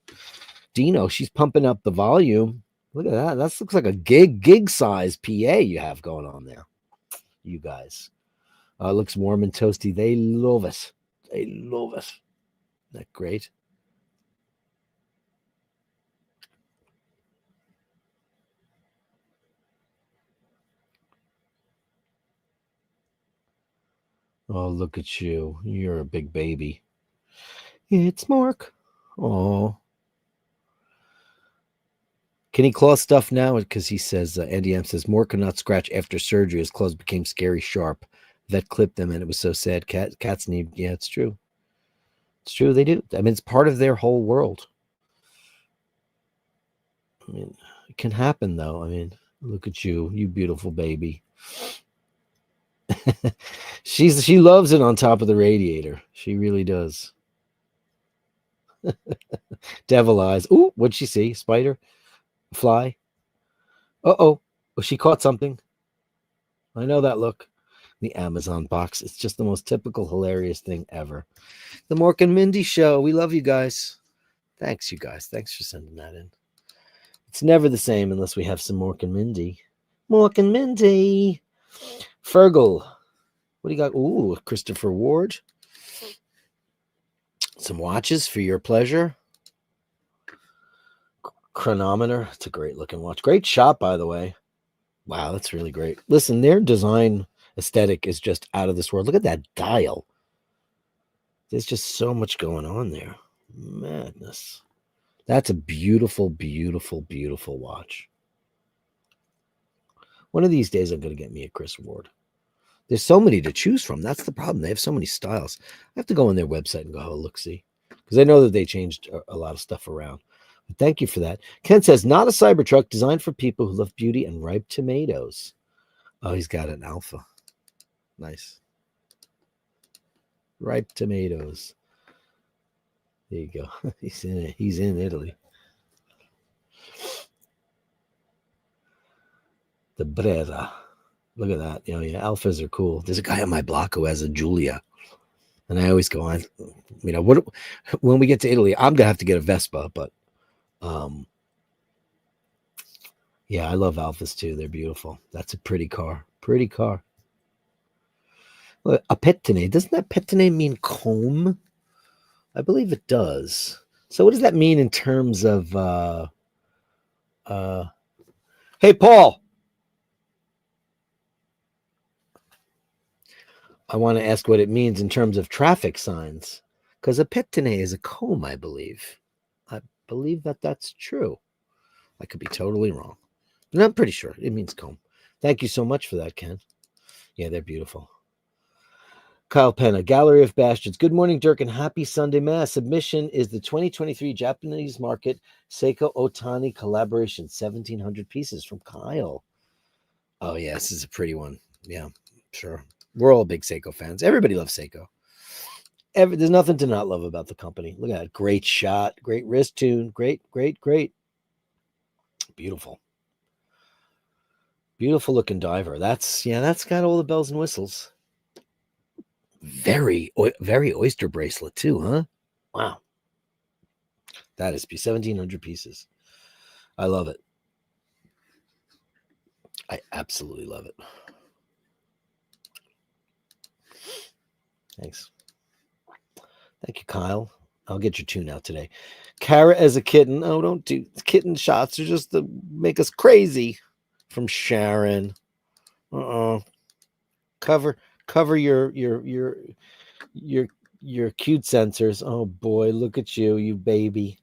Dino, she's pumping up the volume. Look at that. That looks like a gig size PA you have going on there. You guys. It looks warm and toasty. They love it. They love it. Isn't that great? Oh, look at you. You're a big baby. It's Mark. Oh. Can he claw stuff now? Because he says, Andy M says, Moore could not scratch after surgery. His claws became scary sharp. Vet clipped them and it was so sad. Cats need, yeah, it's true. It's true, they do. I mean, it's part of their whole world. I mean, it can happen though. I mean, look at you, you beautiful baby. She loves it on top of the radiator. She really does. Devil eyes. Ooh, what'd she see? Spider? Fly? Uh-oh. Oh, she caught something. I know that look. The Amazon box. It's just the most typical hilarious thing ever. The Mork and Mindy Show. We love you guys. Thanks, you guys. Thanks for sending that in. It's never the same unless we have some Mork and Mindy. Mork and Mindy. Fergal. What do you got? Ooh, Christopher Ward. Some watches for your pleasure. Chronometer. It's a great looking watch. Great shot, by the way. Wow, that's really great. Listen, their design aesthetic is just out of this world. Look at that dial. There's just so much going on there. Madness. That's a beautiful, beautiful, beautiful watch. One of these days, I'm going to get me a Chris Ward. There's so many to choose from. That's the problem. They have so many styles. I have to go on their website and go, oh, look, see. Because I know that they changed a lot of stuff around. But thank you for that. Ken says, not a Cybertruck designed for people who love beauty and ripe tomatoes. Oh, he's got an Alpha. Nice. Ripe tomatoes. There you go. He's in it. He's in Italy. The Brera. Look at that. Oh, yeah, Alphas are cool. There's a guy on my block who has a Giulia. And I always go on, when we get to Italy, I'm going to have to get a Vespa, but yeah, I love Alphas too. They're beautiful. That's a pretty car. Pretty car. Look, a pettine. Doesn't that pettine mean comb? I believe it does. So what does that mean in terms of hey, Paul. I want to ask what it means in terms of traffic signs, because a pettine is a comb, I believe. I believe that that's true. I could be totally wrong. But I'm pretty sure it means comb. Thank you so much for that, Ken. Yeah, they're beautiful. Kyle Penna, Gallery of Bastards. Good morning, Dirk, and happy Sunday Mass. Submission is the 2023 Japanese Market Seiko Otani collaboration, 1,700 pieces from Kyle. Oh, yeah, this is a pretty one. Yeah, sure. We're all big Seiko fans. Everybody loves Seiko. There's nothing to not love about the company. Look at that. Great shot. Great wrist tune. Great, great, great. Beautiful. Beautiful looking diver. That's got all the bells and whistles. Very oyster bracelet too, huh? Wow. That is 1,700 pieces. I love it. I absolutely love it. Thanks. Thank you, Kyle. I'll get your tune out today. Kara as a kitten. Oh, don't do kitten shots. They're just to make us crazy. From Sharon. Cover your cute sensors. Oh boy, look at you baby.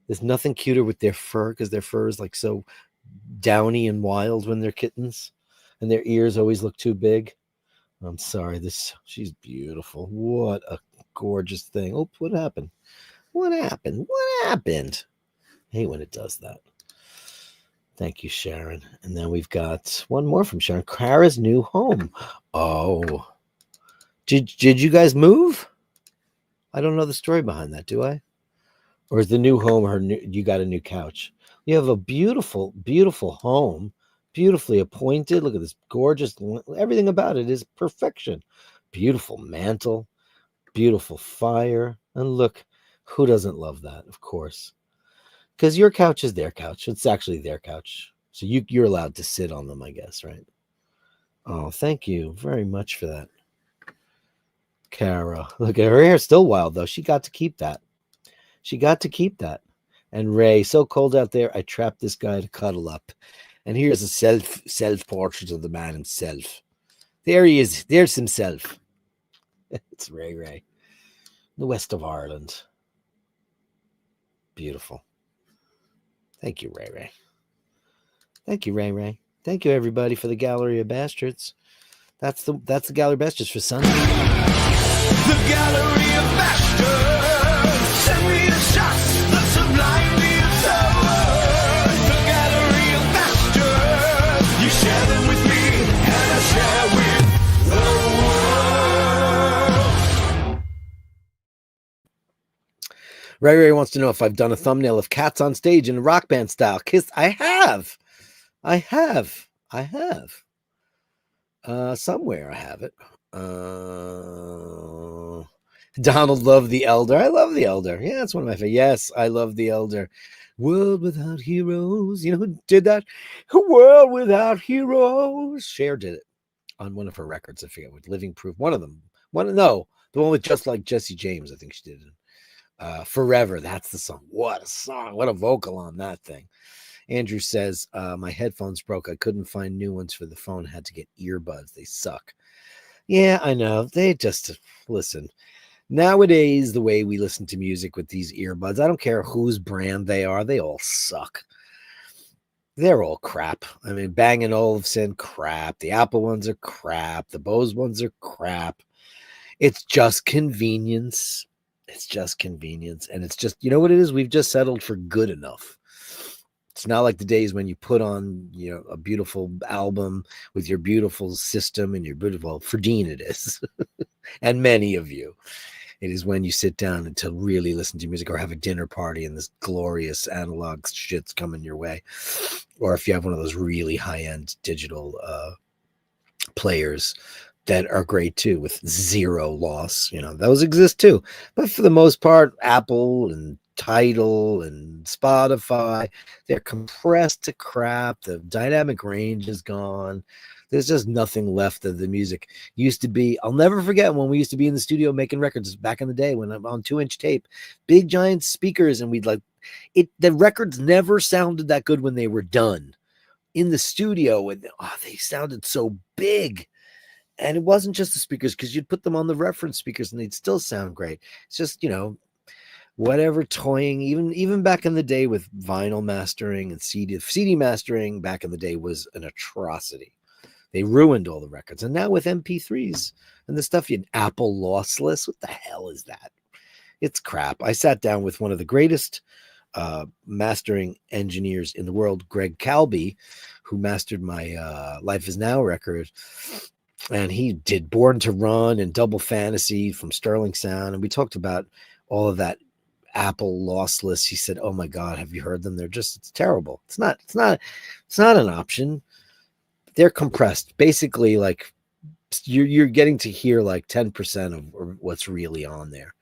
There's nothing cuter with their fur, because their fur is like so downy and wild when they're kittens, and their ears always look too big. I'm sorry. She's beautiful. What a gorgeous thing. Oh, what happened? What happened? I hate when it does that. Thank you, Sharon. And then we've got one more from Sharon. Kara's new home. Oh, did you guys move? I don't know the story behind that, do I? Or is the new home you got a new couch? You have a beautiful, beautiful home, beautifully appointed. Look at this gorgeous, everything about it is perfection. Beautiful mantle, beautiful fire. And look, who doesn't love that? Of course. Because your couch is their couch. It's actually their couch. So you're allowed to sit on them, I guess, right? Oh, thank you very much for that. Kara. Look at her hair. Still wild, though. She got to keep that. And Ray, so cold out there, I trapped this guy to cuddle up. And here's a self-portrait of the man himself. There he is. There's himself. It's Ray. The west of Ireland. Beautiful. Thank you, Ray. Thank you, Ray. Thank you, everybody, for the Gallery of Bastards. That's the Gallery of Bastards for Sunday. The Gallery of Bashtards. Send me the shots, the sublime views of words. The Gallery of Bashtards. You share them with me, and I share with the world. Ray wants to know if I've done a thumbnail of cats on stage in rock band style. I have. Somewhere I have it. Donald loved The Elder. I love The Elder. Yeah, that's one of my favorites. Yes, I love The Elder. World without heroes. You know who did that? A world without heroes. Cher did it on one of her records. I forget what. Living Proof. One of them. No, the one with Just Like Jesse James. I think she did it. Forever. That's the song. What a song. What a vocal on that thing. Andrew says, my headphones broke. I couldn't find new ones for the phone. Had to get earbuds. They suck. Yeah, I know. They just listen. Nowadays, the way we listen to music with these earbuds, I don't care whose brand they are, they all suck. They're all crap. I mean, Bang & Olufsen, crap. The Apple ones are crap. The Bose ones are crap. It's just convenience. It's just convenience. And it's just, you know what it is? We've just settled for good enough. It's not like the days when you put on, a beautiful album with your beautiful system and your beautiful, for Dean it is, and many of you. It is when you sit down and to really listen to music or have a dinner party and this glorious analog shit's coming your way. Or if you have one of those really high-end digital players that are great too with zero loss. Those exist too. But for the most part, Apple and Tidal and Spotify, they're compressed to crap. The dynamic range is gone. There's just nothing left of the music. Used to be, I'll never forget when we used to be in the studio making records back in the day when I'm on 2-inch tape, big giant speakers, and we'd like it. The records never sounded that good when they were done in the studio, and they sounded so big. And it wasn't just the speakers, because you'd put them on the reference speakers and they'd still sound great. It's just, whatever toying, even back in the day with vinyl mastering and CD mastering back in the day was an atrocity. They ruined all the records. And now with MP3s and the stuff, Apple lossless, what the hell is that? It's crap. I sat down with one of the greatest mastering engineers in the world, Greg Calby, who mastered my Life Is Now record. And he did Born to Run and Double Fantasy from Sterling Sound. And we talked about all of that Apple lossless. He said, oh my God, have you heard them? It's terrible. It's not an option. They're compressed. Basically, like you're getting to hear like 10% of what's really on there.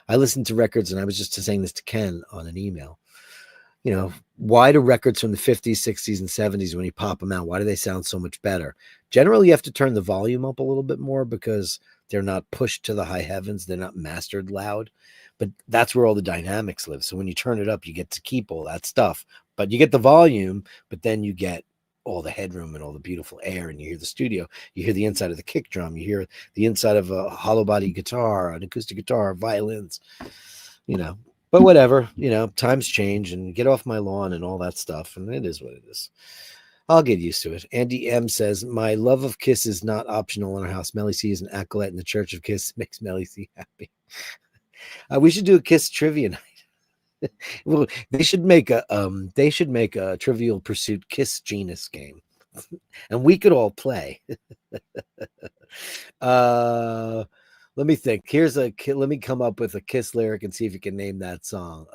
I listened to records, and I was just saying this to Ken on an email. Why do records from the 50s, 60s, and 70s, when you pop them out, why do they sound so much better? Generally, you have to turn the volume up a little bit more because they're not pushed to the high heavens. They're not mastered loud, but that's where all the dynamics live. So when you turn it up, you get to keep all that stuff, but you get the volume, but then you get all the headroom and all the beautiful air, and you hear the studio, you hear the inside of the kick drum, you hear the inside of a hollow body guitar, an acoustic guitar, violins, but whatever, times change, and get off my lawn and all that stuff. And it is what it is. I'll get used to it. Andy M says, my love of Kiss is not optional in our house. Melly C is an acolyte in the Church of Kiss. Makes Melly C happy. We should do a Kiss trivia night. Well, they should make a Trivial Pursuit Kiss Genus game, and we could all play. Let me think. Let me come up with a Kiss lyric and see if you can name that song.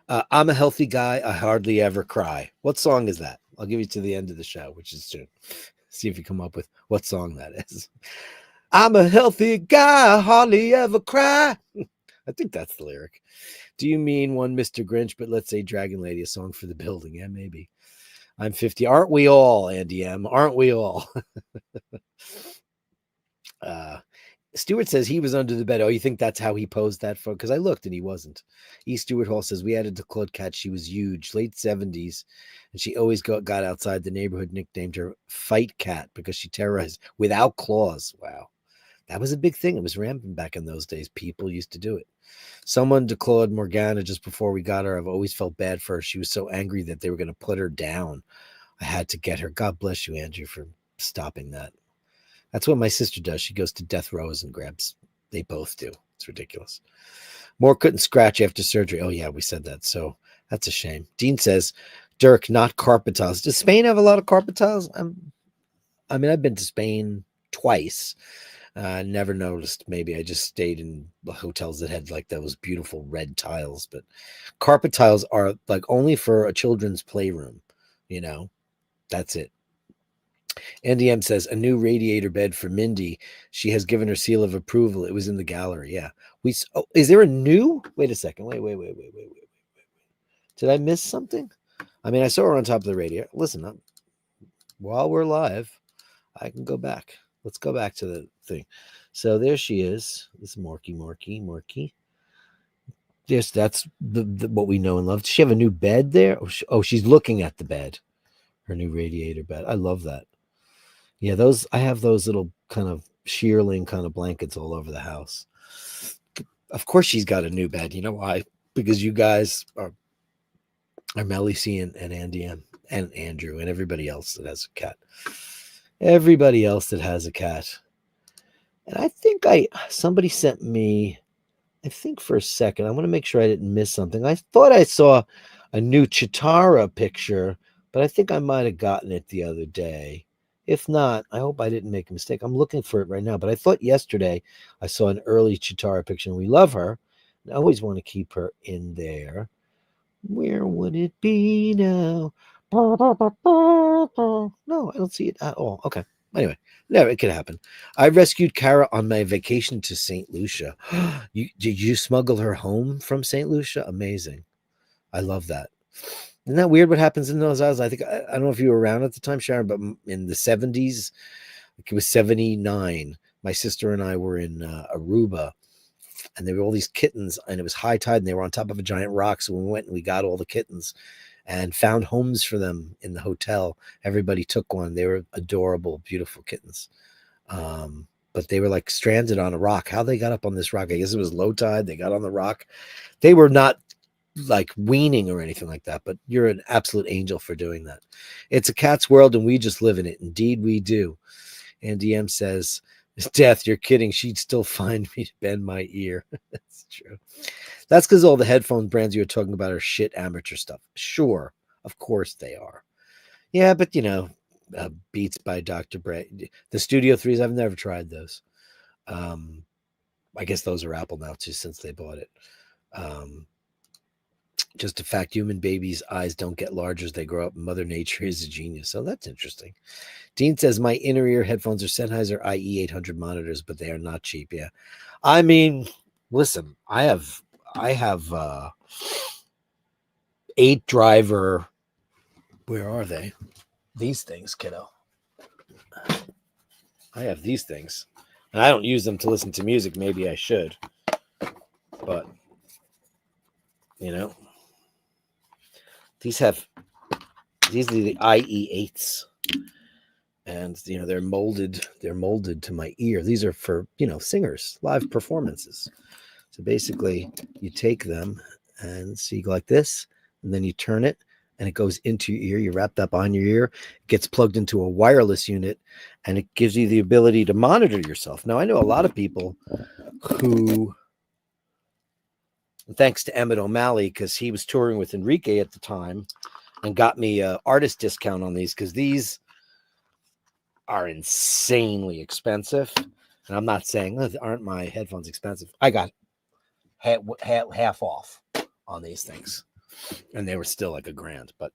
I'm a healthy guy. I hardly ever cry. What song is that? I'll give you to the end of the show, which is soon. See if you come up with what song that is. I'm a healthy guy. I hardly ever cry. I think that's the lyric. Do you mean one Mr. Grinch? But let's say Dragon Lady, a song for the building. Yeah, maybe. I'm 50. Aren't we all, Andy M? Aren't we all? Stuart says he was under the bed. Oh, you think that's how he posed that photo? Because I looked and he wasn't. E. Stuart Hall says, we added to Claude Cat. She was huge, late 70s. And she always got outside the neighborhood, nicknamed her Fight Cat because she terrorized without claws. Wow. That was a big thing. It was rampant back in those days. People used to do it. Someone to Claude Morgana just before we got her. I've always felt bad for her. She was so angry that they were going to put her down. I had to get her. God bless you, Andrew, for stopping that. That's what my sister does. She goes to death rows and grabs. They both do. It's ridiculous. More couldn't scratch after surgery. Oh, yeah, we said that. So that's a shame. Dean says, Dirk, not carpet tiles. Does Spain have a lot of carpet tiles? I mean, I've been to Spain twice. Never noticed. Maybe I just stayed in hotels that had like those beautiful red tiles. But carpet tiles are like only for a children's playroom. That's it. Andy M says a new radiator bed for Mindy. She has given her seal of approval. It was in the gallery. Yeah. Oh, is there a new? Wait a second. Wait. Did I miss something? I mean, I saw her on top of the radio. Listen, while we're live, I can go back. Let's go back to the thing. So there she is. This is Morky. Yes, that's the what we know and love. Does she have a new bed there? She's looking at the bed. Her new radiator bed. I love that. Yeah, I have those little kind of shearling kind of blankets all over the house. Of course she's got a new bed. You know why? Because you guys are Melly C and Andy M and Andrew and everybody else that has a cat. Everybody else that has a cat. And I think somebody sent me, I think for a second, I want to make sure I didn't miss something. I thought I saw a new Chitara picture, but I think I might have gotten it the other day. If not, I hope I didn't make a mistake. I'm looking for it right now, but I thought yesterday I saw an early Chitara picture, and we love her. I always want to keep her in there. Where would it be now? No, I don't see it at all. Okay. Anyway, no, it could happen. I rescued Kara on my vacation to St. Lucia. Did you smuggle her home from St. Lucia? Amazing. I love that. Isn't that weird what happens in those islands? I don't know if you were around at the time, Sharon, but in the 70s, it was 79. My sister and I were in Aruba, and there were all these kittens, and it was high tide, and they were on top of a giant rock. So we went and we got all the kittens and found homes for them in the hotel. Everybody took one. They were adorable, beautiful kittens. But they were like stranded on a rock. How they got up on this rock? I guess it was low tide. They got on the rock. They were not like weaning or anything like that, but you're an absolute angel for doing that. It's a cat's world and we just live in it. Indeed we do. And DM says, Death, you're kidding. She'd still find me to bend my ear. That's true. That's because all the headphone brands you were talking about are shit amateur stuff. Sure, of course they are. Yeah, but Beats by Dr. Bray. The Studio 3s, I've never tried those. I guess those are Apple now too, since they bought it. Just a fact, human babies' eyes don't get larger as they grow up. Mother Nature is a genius. So that's interesting. Dean says, my inner ear headphones are Sennheiser IE800 monitors, but they are not cheap. Yeah. I mean, listen, I have 8 driver. Where are they? These things, kiddo. I have these things. And I don't use them to listen to music. Maybe I should. But, these are the IE8s. And, they're molded to my ear. These are for, singers, live performances. So basically you take them and so you go like this, and then you turn it and it goes into your ear. You wrap that behind your ear. It gets plugged into a wireless unit and it gives you the ability to monitor yourself. Now, I know a lot of people who, thanks to Emmett O'Malley, because he was touring with Enrique at the time and got me an artist discount on these because these are insanely expensive. And I'm not saying, aren't my headphones expensive? I got half off on these things. And they were still like $1,000. But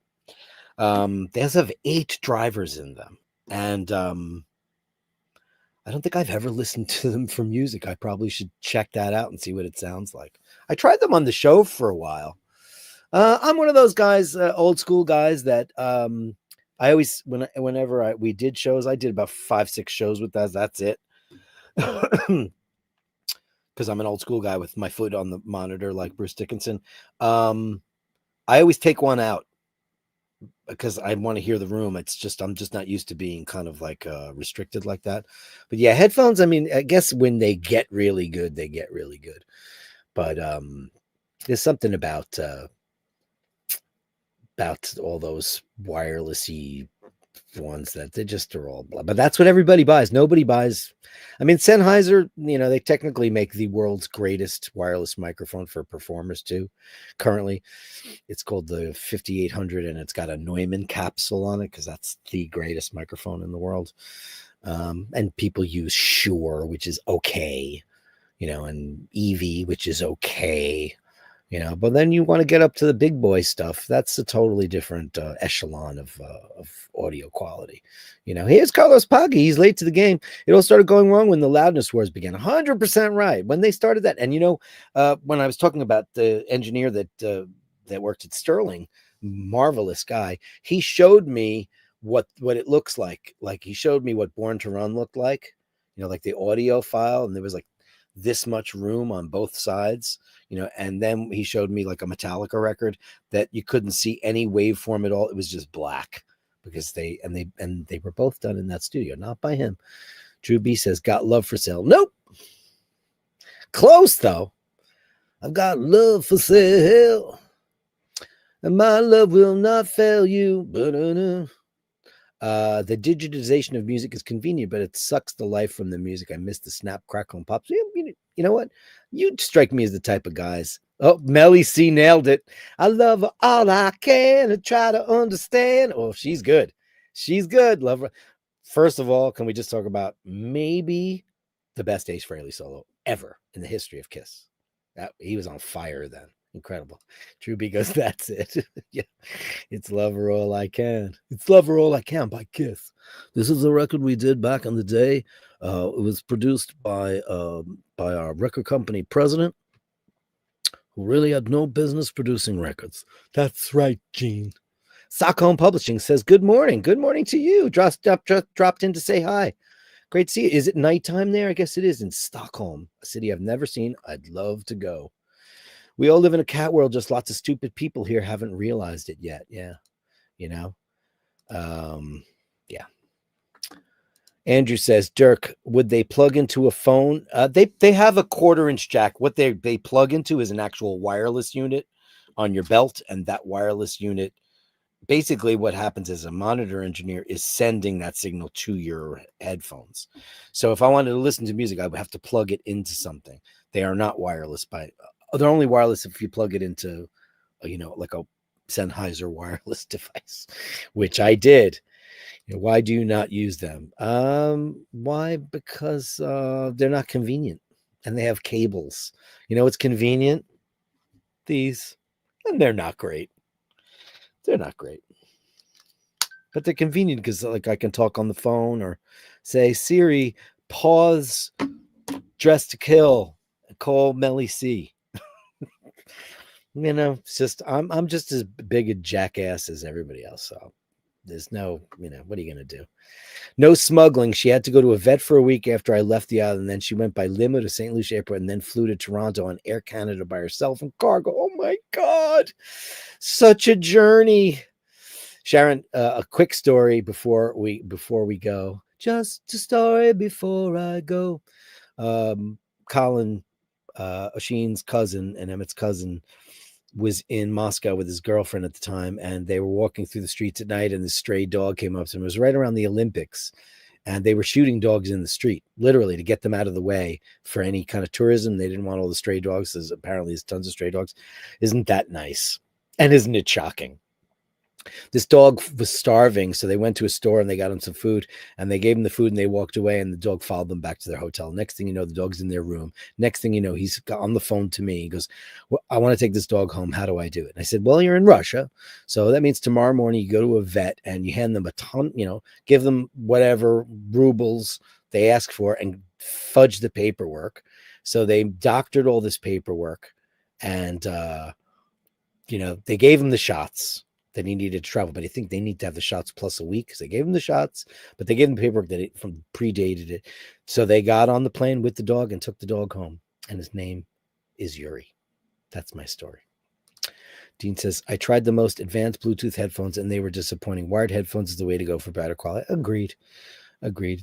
they also have 8 drivers in them. And I don't think I've ever listened to them for music. I probably should check that out and see what it sounds like. I tried them on the show for a while. I'm one of those guys, old school guys that I always, whenever we did shows, I did about 5-6 shows with that. That's it. Because I'm an old school guy with my foot on the monitor like Bruce Dickinson. I always take one out because I want to hear the room. It's just, I'm just not used to being kind of like restricted like that. But yeah, headphones, I mean, I guess when they get really good, they get really good. But there's something about all those wirelessy ones that they just are all blah. But that's what everybody buys. Nobody buys. I mean, Sennheiser, they technically make the world's greatest wireless microphone for performers too. Currently, it's called the 5800 and it's got a Neumann capsule on it because that's the greatest microphone in the world. And people use Shure, which is okay, and Evie, which is okay. But then you want to get up to the big boy stuff. That's a totally different echelon of audio quality. Here's Carlos Paggi. He's late to the game. It all started going wrong when the loudness wars began. 100% right. When they started that. And, when I was talking about the engineer that worked at Sterling, marvelous guy, he showed me what it looks like. Like he showed me what Born to Run looked like, like the audio file. And there was like this much room on both sides. And then he showed me like a Metallica record that you couldn't see any waveform at all. It was just black because they were both done in that studio, not by him. Drew B says, got love for sale. Nope. Close though. I've got love for sale. And my love will not fail you. The digitization of music is convenient, but it sucks the life from the music. I miss the snap, crackle, and pops. You know what? You strike me as the type of guys. Oh, Melly C nailed it. I love her all I can and try to understand. Oh, she's good. She's good. Love her. First of all, can we just talk about maybe the best Ace Frehley solo ever in the history of Kiss? He was on fire then. Incredible. Drew B goes, that's it. Yeah. It's Love Her All I Can. It's Love Her All I Can by Kiss. This is a record we did back in the day. It was produced by our record company president, who really had no business producing records. That's right, Gene. Stockholm Publishing says, good morning. Good morning to you. Dropped in to say hi. Great to see you. Is it nighttime there? I guess it is in Stockholm, a city I've never seen. I'd love to go. We all live in a cat world. Just lots of stupid people here haven't realized it yet. Yeah. Yeah. Andrew says, Dirk, would they plug into a phone? They have a 1/4-inch jack. What they plug into is an actual wireless unit on your belt. And that wireless unit, basically what happens is a monitor engineer is sending that signal to your headphones. So if I wanted to listen to music, I would have to plug it into something. They are not wireless they're only wireless if you plug it into, like a Sennheiser wireless device, which I did. Why do you not use them? Why? Because they're not convenient and they have cables. It's convenient. These, and they're not great. They're not great. But they're convenient because like I can talk on the phone or say, Siri, pause Dress to Kill, call Melly C. It's just I'm just as big a jackass as everybody else. So there's no, what are you gonna do? No smuggling. She had to go to a vet for a week after I left the island. And then she went by limo to St. Lucia Airport and then flew to Toronto on Air Canada by herself in cargo. Oh my God. Such a journey. Sharon, a quick story before we go. Just a story before I go. Colin, Oisin's cousin and Emmett's cousin, was in Moscow with his girlfriend at the time, and they were walking through the streets at night, and this stray dog came up to him. It was right around the Olympics, and they were shooting dogs in the street, literally, to get them out of the way for any kind of tourism. They didn't want all the stray dogs. Apparently there's tons of stray dogs. Isn't that nice? And isn't it shocking? This dog was starving, so they went to a store and they got him some food, and they gave him the food and they walked away, and the dog followed them back to their hotel. Next thing you know, the dog's in their room. Next thing you know, he's on the phone to me. He goes, well, I want to take this dog home. How do I do it? And I said, well, you're in Russia, so that means tomorrow morning you go to a vet and you hand them a ton, give them whatever rubles they ask for and fudge the paperwork. So they doctored all this paperwork, and they gave him the shots that he needed to travel, but I think they need to have the shots plus a week because they gave him the shots, but they gave him paperwork that predated it. So they got on the plane with the dog and took the dog home, and his name is Yuri. That's my story. Dean says, I tried the most advanced Bluetooth headphones and they were disappointing. Wired headphones is the way to go for better quality. Agreed.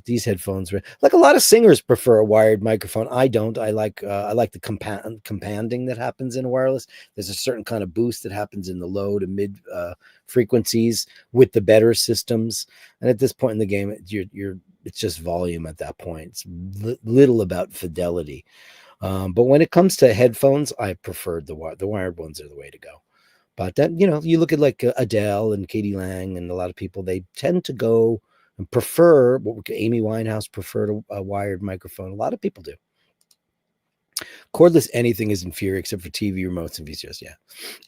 These headphones, like a lot of singers, prefer a wired microphone. I don't. I like the compounding that happens in wireless. There's a certain kind of boost that happens in the low to mid frequencies with the better systems. And at this point in the game, it's just volume at that point. It's little about fidelity. But when it comes to headphones, I prefer the wired ones are the way to go. But then, you look at like Adele and Katie Lang and a lot of people, they tend to go and prefer Amy Winehouse preferred a wired microphone. A lot of people do. Cordless anything is inferior except for TV remotes and VCRs. Yeah.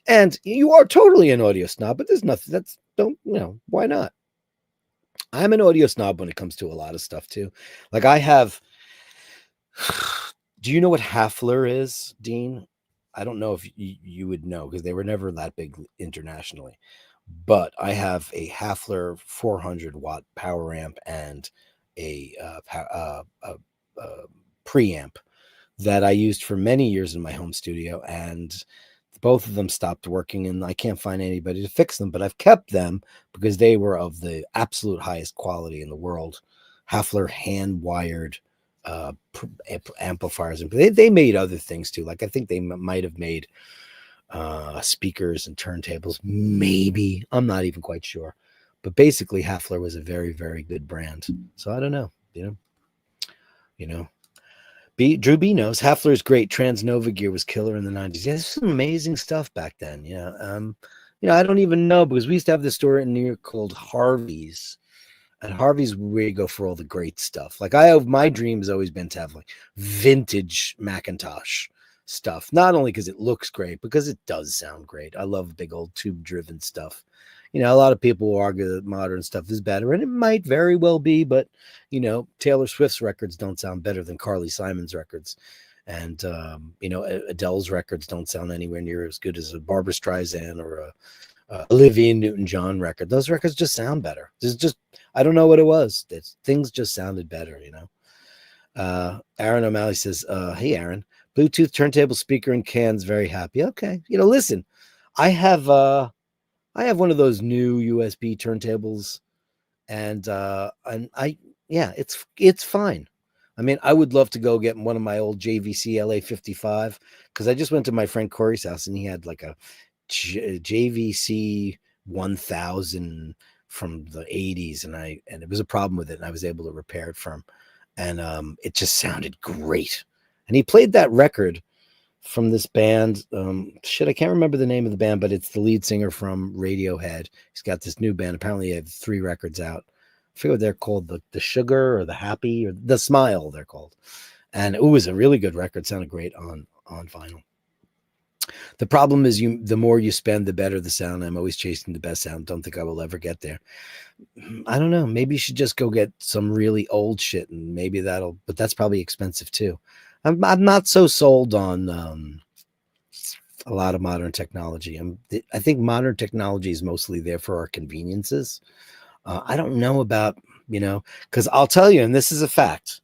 And you are totally an audio snob, but there's nothing that's don't, why not? I'm an audio snob when it comes to a lot of stuff too. Like I have, do you know what Hafler is, Dean? I don't know if you would know because they were never that big internationally. But I have a Hafler 400-watt power amp and a preamp that I used for many years in my home studio, and both of them stopped working, and I can't find anybody to fix them. But I've kept them because they were of the absolute highest quality in the world. Hafler hand-wired amplifiers, and they made other things too. Like I think they might have made speakers and turntables, maybe. I'm not even quite sure, but basically Hafler was a very, very good brand. So I don't know, Drew B knows Hafler is great. Transnova gear was killer in the 90s. Yeah, there's some amazing stuff back then. I don't even know because we used to have this store in New York called Harvey's. And Harvey's where you go for all the great stuff. Like my dream has always been to have like vintage Macintosh stuff, not only because it looks great, because it does sound great. I love big old tube driven stuff. A lot of people will argue that modern stuff is better, and it might very well be, but Taylor Swift's records don't sound better than Carly Simon's records. And Adele's records don't sound anywhere near as good as a Barbra Streisand or a Olivia Newton-John record. Those records just sound better. I don't know what it was. Things just sounded better, Aaron O'Malley says, hey, Aaron, Bluetooth turntable speaker and cans, very happy. Okay. Listen, I have one of those new USB turntables, and it's fine. I mean, I would love to go get one of my old JVC LA55 because I just went to my friend Corey's house and he had like a JVC 1000 from the 80s, and it was a problem with it, and I was able to repair it for him, and it just sounded great. And he played that record from this band. I can't remember the name of the band, but it's the lead singer from Radiohead. He's got this new band. Apparently, he had 3 records out. I forget what they're called, the Sugar or the Happy or the Smile, they're called. And it was a really good record. Sounded great on vinyl. The problem is the more you spend, the better the sound. I'm always chasing the best sound. Don't think I will ever get there. I don't know. Maybe you should just go get some really old shit, and maybe but that's probably expensive too. I'm not so sold on a lot of modern technology. I think modern technology is mostly there for our conveniences. I don't know about, because I'll tell you, and this is a fact,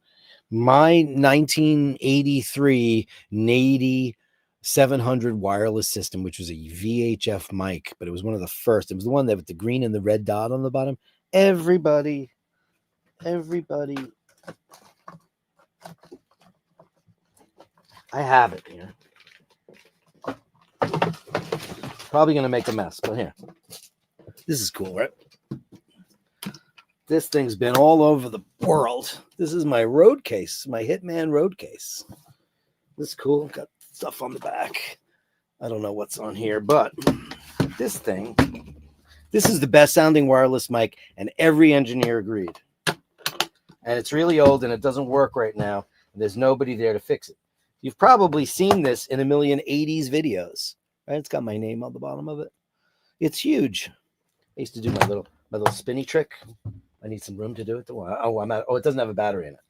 my 1983 Nady 700 wireless system, which was a VHF mic, but it was one of the first. It was the one that with the green and the red dot on the bottom. Everybody. I have it here. Probably going to make a mess, but here. This is cool, right? This thing's been all over the world. This is my road case, my Hitman road case. This is cool. Got stuff on the back. I don't know what's on here, but this is the best sounding wireless mic, and every engineer agreed. And it's really old, and it doesn't work right now. And there's nobody there to fix it. You've probably seen this in a million 80s videos, right? It's got my name on the bottom of it. It's huge. I used to do my little spinny trick. I need some room to do it. It doesn't have a battery in it.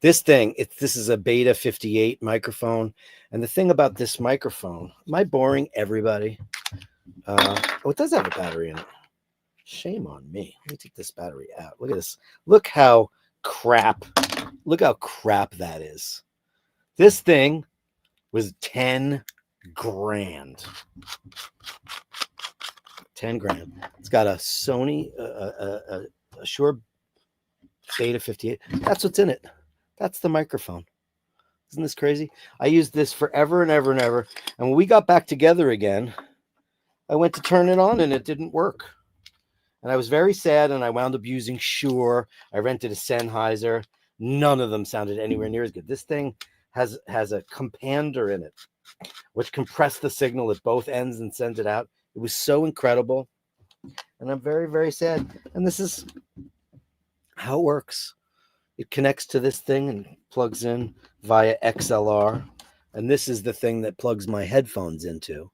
This thing, this is a Beta 58 microphone. And the thing about this microphone, am I boring everybody? It does have a battery in it. Shame on me. Let me take this battery out. Look at this. Look how crap that is. This thing was 10 grand. 10 grand. It's got a Sony, a Shure Beta 58. That's what's in it. That's the microphone. Isn't this crazy? I used this forever and ever and ever. And when we got back together again, I went to turn it on and it didn't work. And I was very sad, and I wound up using Shure. I rented a Sennheiser. None of them sounded anywhere near as good. This thing has a compander in it, which compressed the signal at both ends and sends it out. It was so incredible. And I'm very, very sad. And this is how it works. It connects to this thing and plugs in via XLR. And this is the thing that plugs my headphones into.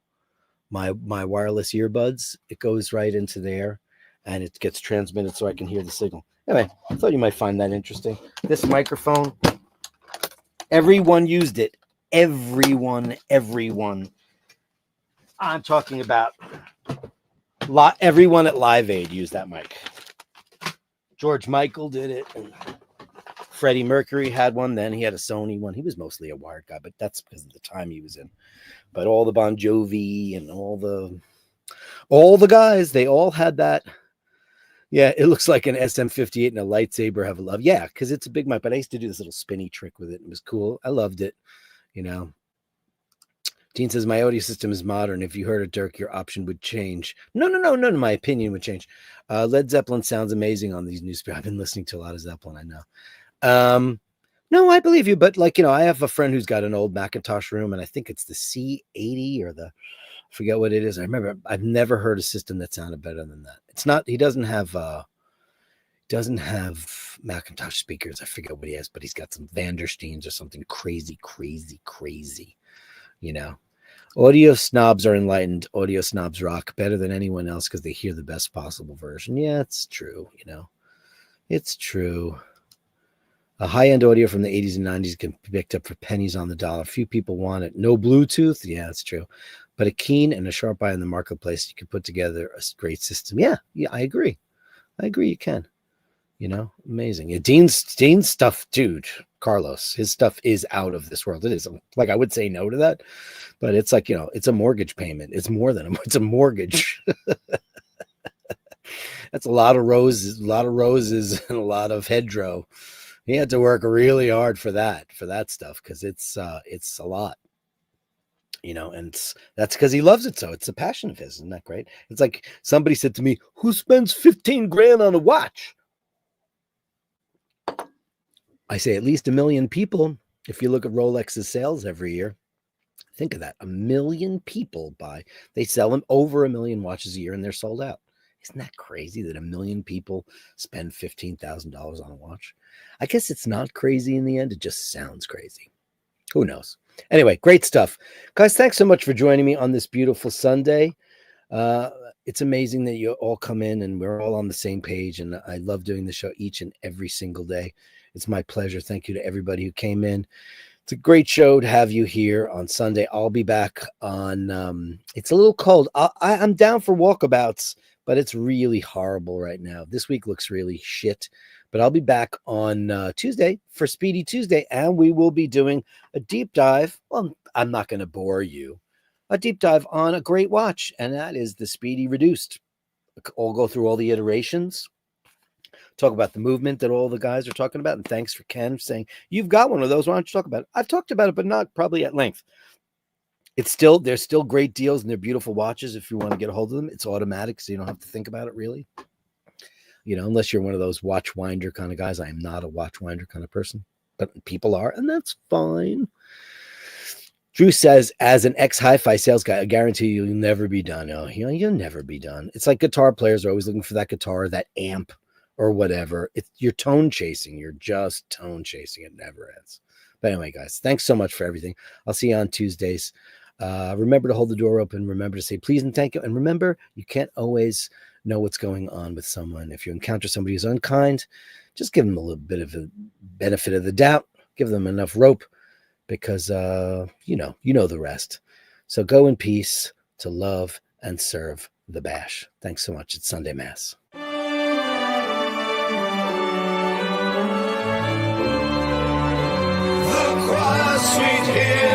My wireless earbuds. It goes right into there and it gets transmitted so I can hear the signal. Anyway, I thought you might find that interesting. This microphone, everyone used it. Everyone. I'm talking about everyone at Live Aid used that mic. George Michael did it. And Freddie Mercury had one then. He had a Sony one. He was mostly a wired guy, but that's because of the time he was in. But all the Bon Jovi and all the guys, they all had that. Yeah, it looks like an SM58 and a lightsaber have a love. Yeah, because it's a big mic. But I used to do this little spinny trick with it. It was cool. I loved it. You know. Dean says, my audio system is modern. If you heard it, Dirk, your option would change. No. My opinion would change. Led Zeppelin sounds amazing on these new speakers. I've been listening to a lot of Zeppelin, I know. No, I believe you. But I have a friend who's got an old Macintosh room, and I think it's the C80 or I forget what it is. I remember I've never heard a system that sounded better than that. It's not, he doesn't have Macintosh speakers. I forget what he has, but he's got some Vandersteins or something crazy. Audio snobs are enlightened. Audio snobs rock better than anyone else because they hear the best possible version. Yeah, it's true. It's true. A high-end audio from the 80s and 90s can be picked up for pennies on the dollar. Few people want it. No Bluetooth. Yeah, that's true. But a keen and a sharp eye in the marketplace, you can put together a great system. Yeah, I agree. You can. Amazing. Yeah, Dean's stuff, dude. Carlos, his stuff is out of this world. It is I would say no to that, but it's it's a mortgage payment. It's more than it's a mortgage. That's a lot of roses, and a lot of hedgerow. He had to work really hard for that stuff because it's a lot, and that's because he loves it. So it's a passion of his. Isn't that great? It's like somebody said to me, who spends 15 grand on a watch? I say at least 1 million people. If you look at Rolex's sales every year, think of that. 1 million people buy. They sell them over 1 million watches a year and they're sold out. Isn't that crazy that 1 million people spend $15,000 on a watch? I guess it's not crazy in the end. It just sounds crazy. Who knows? Anyway, great stuff. Guys, thanks so much for joining me on this beautiful Sunday. It's amazing that you all come in and we're all on the same page. And I love doing the show each and every single day. It's my pleasure. Thank you to everybody who came in. It's a great show to have you here on Sunday. I'll be back on, it's a little cold. I'm down for walkabouts, but it's really horrible right now. This week looks really shit, but I'll be back on Tuesday for Speedy Tuesday, and we will be doing a deep dive. Well, I'm not going to bore you. A deep dive on a great watch, and that is the Speedy Reduced. I'll go through all the iterations, talk about the movement that all the guys are talking about. And thanks for Ken saying, you've got one of those. Why don't you talk about it? I've talked about it, but not probably at length. There's still great deals and they're beautiful watches. If you want to get a hold of them, it's automatic. So you don't have to think about it really, unless you're one of those watch winder kind of guys. I am not a watch winder kind of person, but people are, and that's fine. Drew says, as an ex-hi-fi sales guy, I guarantee you'll never be done. Oh, you'll never be done. It's like guitar players are always looking for that guitar, that amp, or whatever. You're tone chasing. You're just tone chasing. It never ends. But anyway, guys, thanks so much for everything. I'll see you on Tuesdays. Remember to hold the door open. Remember to say please and thank you. And remember, you can't always know what's going on with someone. If you encounter somebody who's unkind, just give them a little bit of a benefit of the doubt. Give them enough rope because, you know the rest. So go in peace to love and serve the Bash. Thanks so much. It's Sunday Mass. Sweet hill.